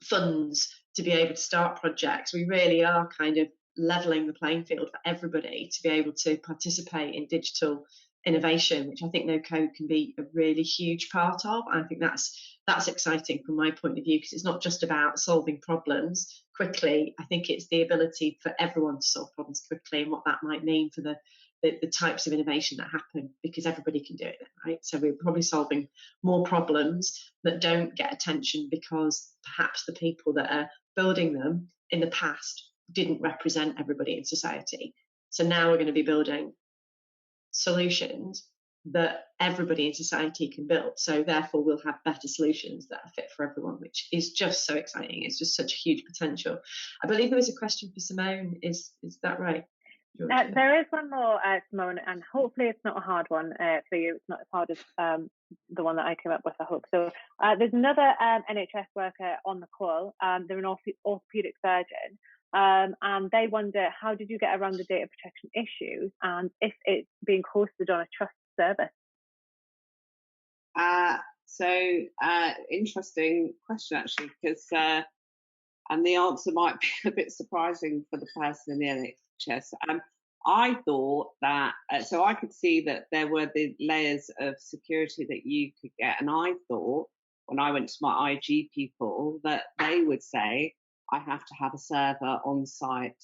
funds to be able to start projects. We really are kind of leveling the playing field for everybody to be able to participate in digital innovation, which I think No Code can be a really huge part of. I think that's exciting from my point of view, because it's not just about solving problems quickly. I think it's the ability for everyone to solve problems quickly and what that might mean for the types of innovation that happen, because everybody can do it, right? So we're probably solving more problems that don't get attention because perhaps the people that are building them in the past didn't represent everybody in society. So now we're going to be building solutions that everybody in society can build. So therefore we'll have better solutions that are fit for everyone, which is just so exciting. It's just such a huge potential. I believe there was a question for Simone. Is that right? There is one more, Simone, and hopefully it's not a hard one for you. It's not as hard as the one that I came up with, I hope. So there's another NHS worker on the call. They're an orthopedic surgeon. And they wonder, how did you get around the data protection issues, and if it's being hosted on a trust service? Interesting question, actually, because and the answer might be a bit surprising for the person in the NHS. I thought that, so I could see that there were the layers of security that you could get, and I thought when I went to my IG people that they would say, I have to have a server on site,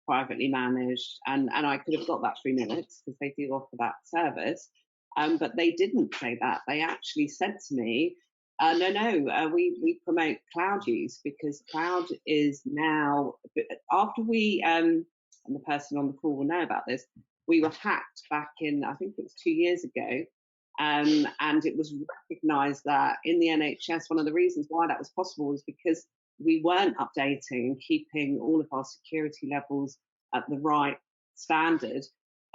privately managed, and I could have got that through Ninox because they do offer that service. But they didn't say that. They actually said to me, we promote cloud use, because cloud is now, after we, and the person on the call will know about this, we were hacked back in, I think it was 2 years ago. And it was recognised that in the NHS, one of the reasons why that was possible was because we weren't updating and keeping all of our security levels at the right standard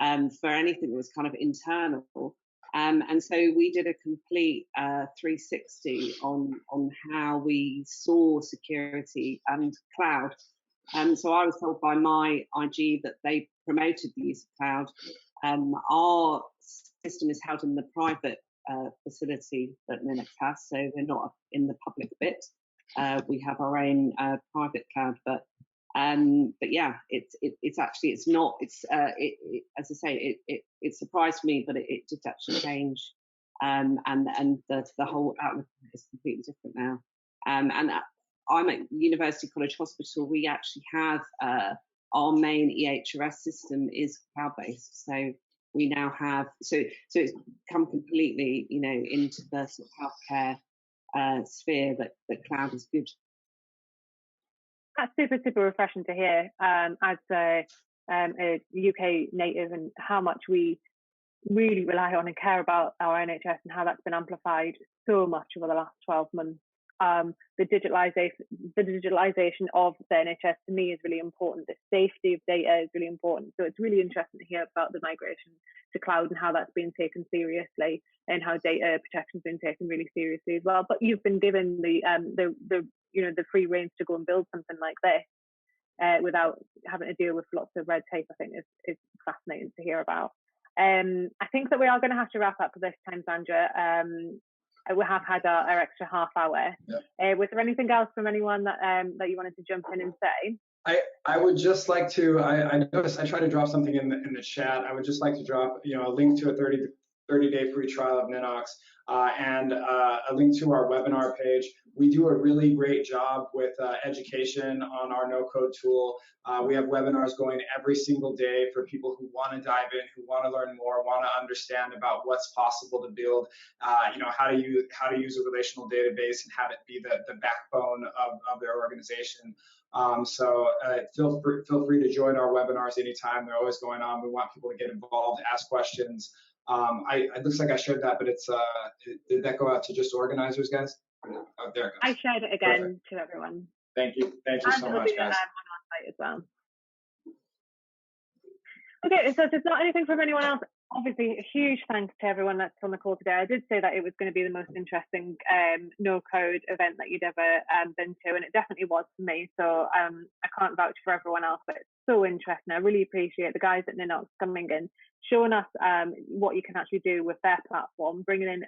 for anything that was kind of internal. And so we did a complete 360 on how we saw security and cloud. So I was told by my IG that they promoted the use of cloud. Our system is held in the private facility that Ninox has, so we're not in the public bit. We have our own private cloud, but yeah, it's actually, it's not, it's as I say, it surprised me, but it did actually change, and the whole outlook is completely different now. And I'm at University College Hospital. We actually have our main EHRS system is cloud-based, so we now have, so it's come completely, into the sort of healthcare sphere that cloud is good. That's super, super refreshing to hear, as a UK native, and how much we really rely on and care about our NHS, and how that's been amplified so much over the last 12 months. the digitalization of the NHS to me is really important. The safety of data is really important. So it's really interesting to hear about the migration to cloud and how that's being taken seriously, and how data protection has been taken really seriously as well. But you've been given the free reins to go and build something like this without having to deal with lots of red tape. I think is fascinating to hear about. I think that we are going to have to wrap up for this time, Sandra. We have had our extra half hour. Yeah. Was there anything else from anyone that that you wanted to jump in and say? I would just like to, I noticed I tried to drop something in the chat. I would just like to drop, a link to a 30-day free trial of Ninox and a link to our webinar page. We do a really great job with education on our no-code tool. We have webinars going every single day for people who want to dive in, who want to learn more, want to understand about what's possible to build, how to use a relational database and have it be the backbone of their organization. So feel free to join our webinars anytime. They're always going on. We want people to get involved, ask questions. It looks like I shared that, but it's did that go out to just organizers, guys? Oh, there it goes. I shared it again. Perfect. To everyone. Thank you so much, guys. On our site as well. Okay, so if there's not anything from anyone else, obviously a huge thanks to everyone that's on the call today. I did say that it was going to be the most interesting no-code event that you'd ever been to, and it definitely was for me. So I can't vouch for everyone else, but it's so interesting. I really appreciate the guys at Ninox coming in, showing us what you can actually do with their platform, bringing in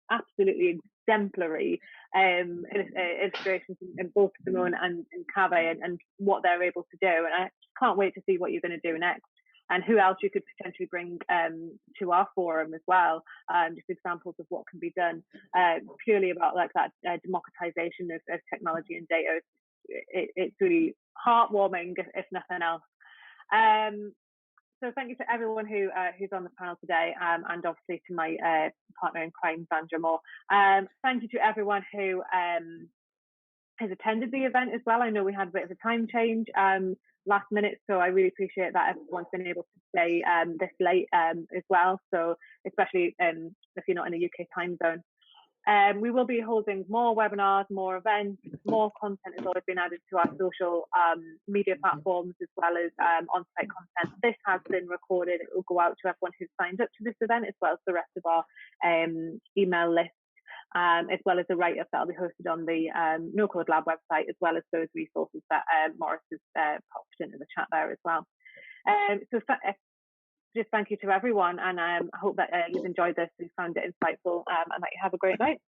absolutely exemplary illustrations in both Simone and Kaveh and what they're able to do. And I can't wait to see what you're going to do next, and who else you could potentially bring to our forum as well. Just examples of what can be done purely about like that democratization of technology and data. It's really heartwarming, if nothing else. So thank you to everyone who's on the panel today, and obviously to my partner in crime, Sandra Moore. Thank you to everyone who has attended the event as well. I know we had a bit of a time change last minute, so I really appreciate that everyone's been able to stay this late as well. So especially if you're not in the UK time zone. We will be holding more webinars, more events, more content has always been added to our social media platforms, as well as on-site content. This has been recorded. It will go out to everyone who's signed up to this event, as well as the rest of our email list, as well as the write-up that will be hosted on the No Code Lab website, as well as those resources that Morris has popped into the chat there as well. So just thank you to everyone, and I hope that you've enjoyed this and found it insightful, and that you have a great night.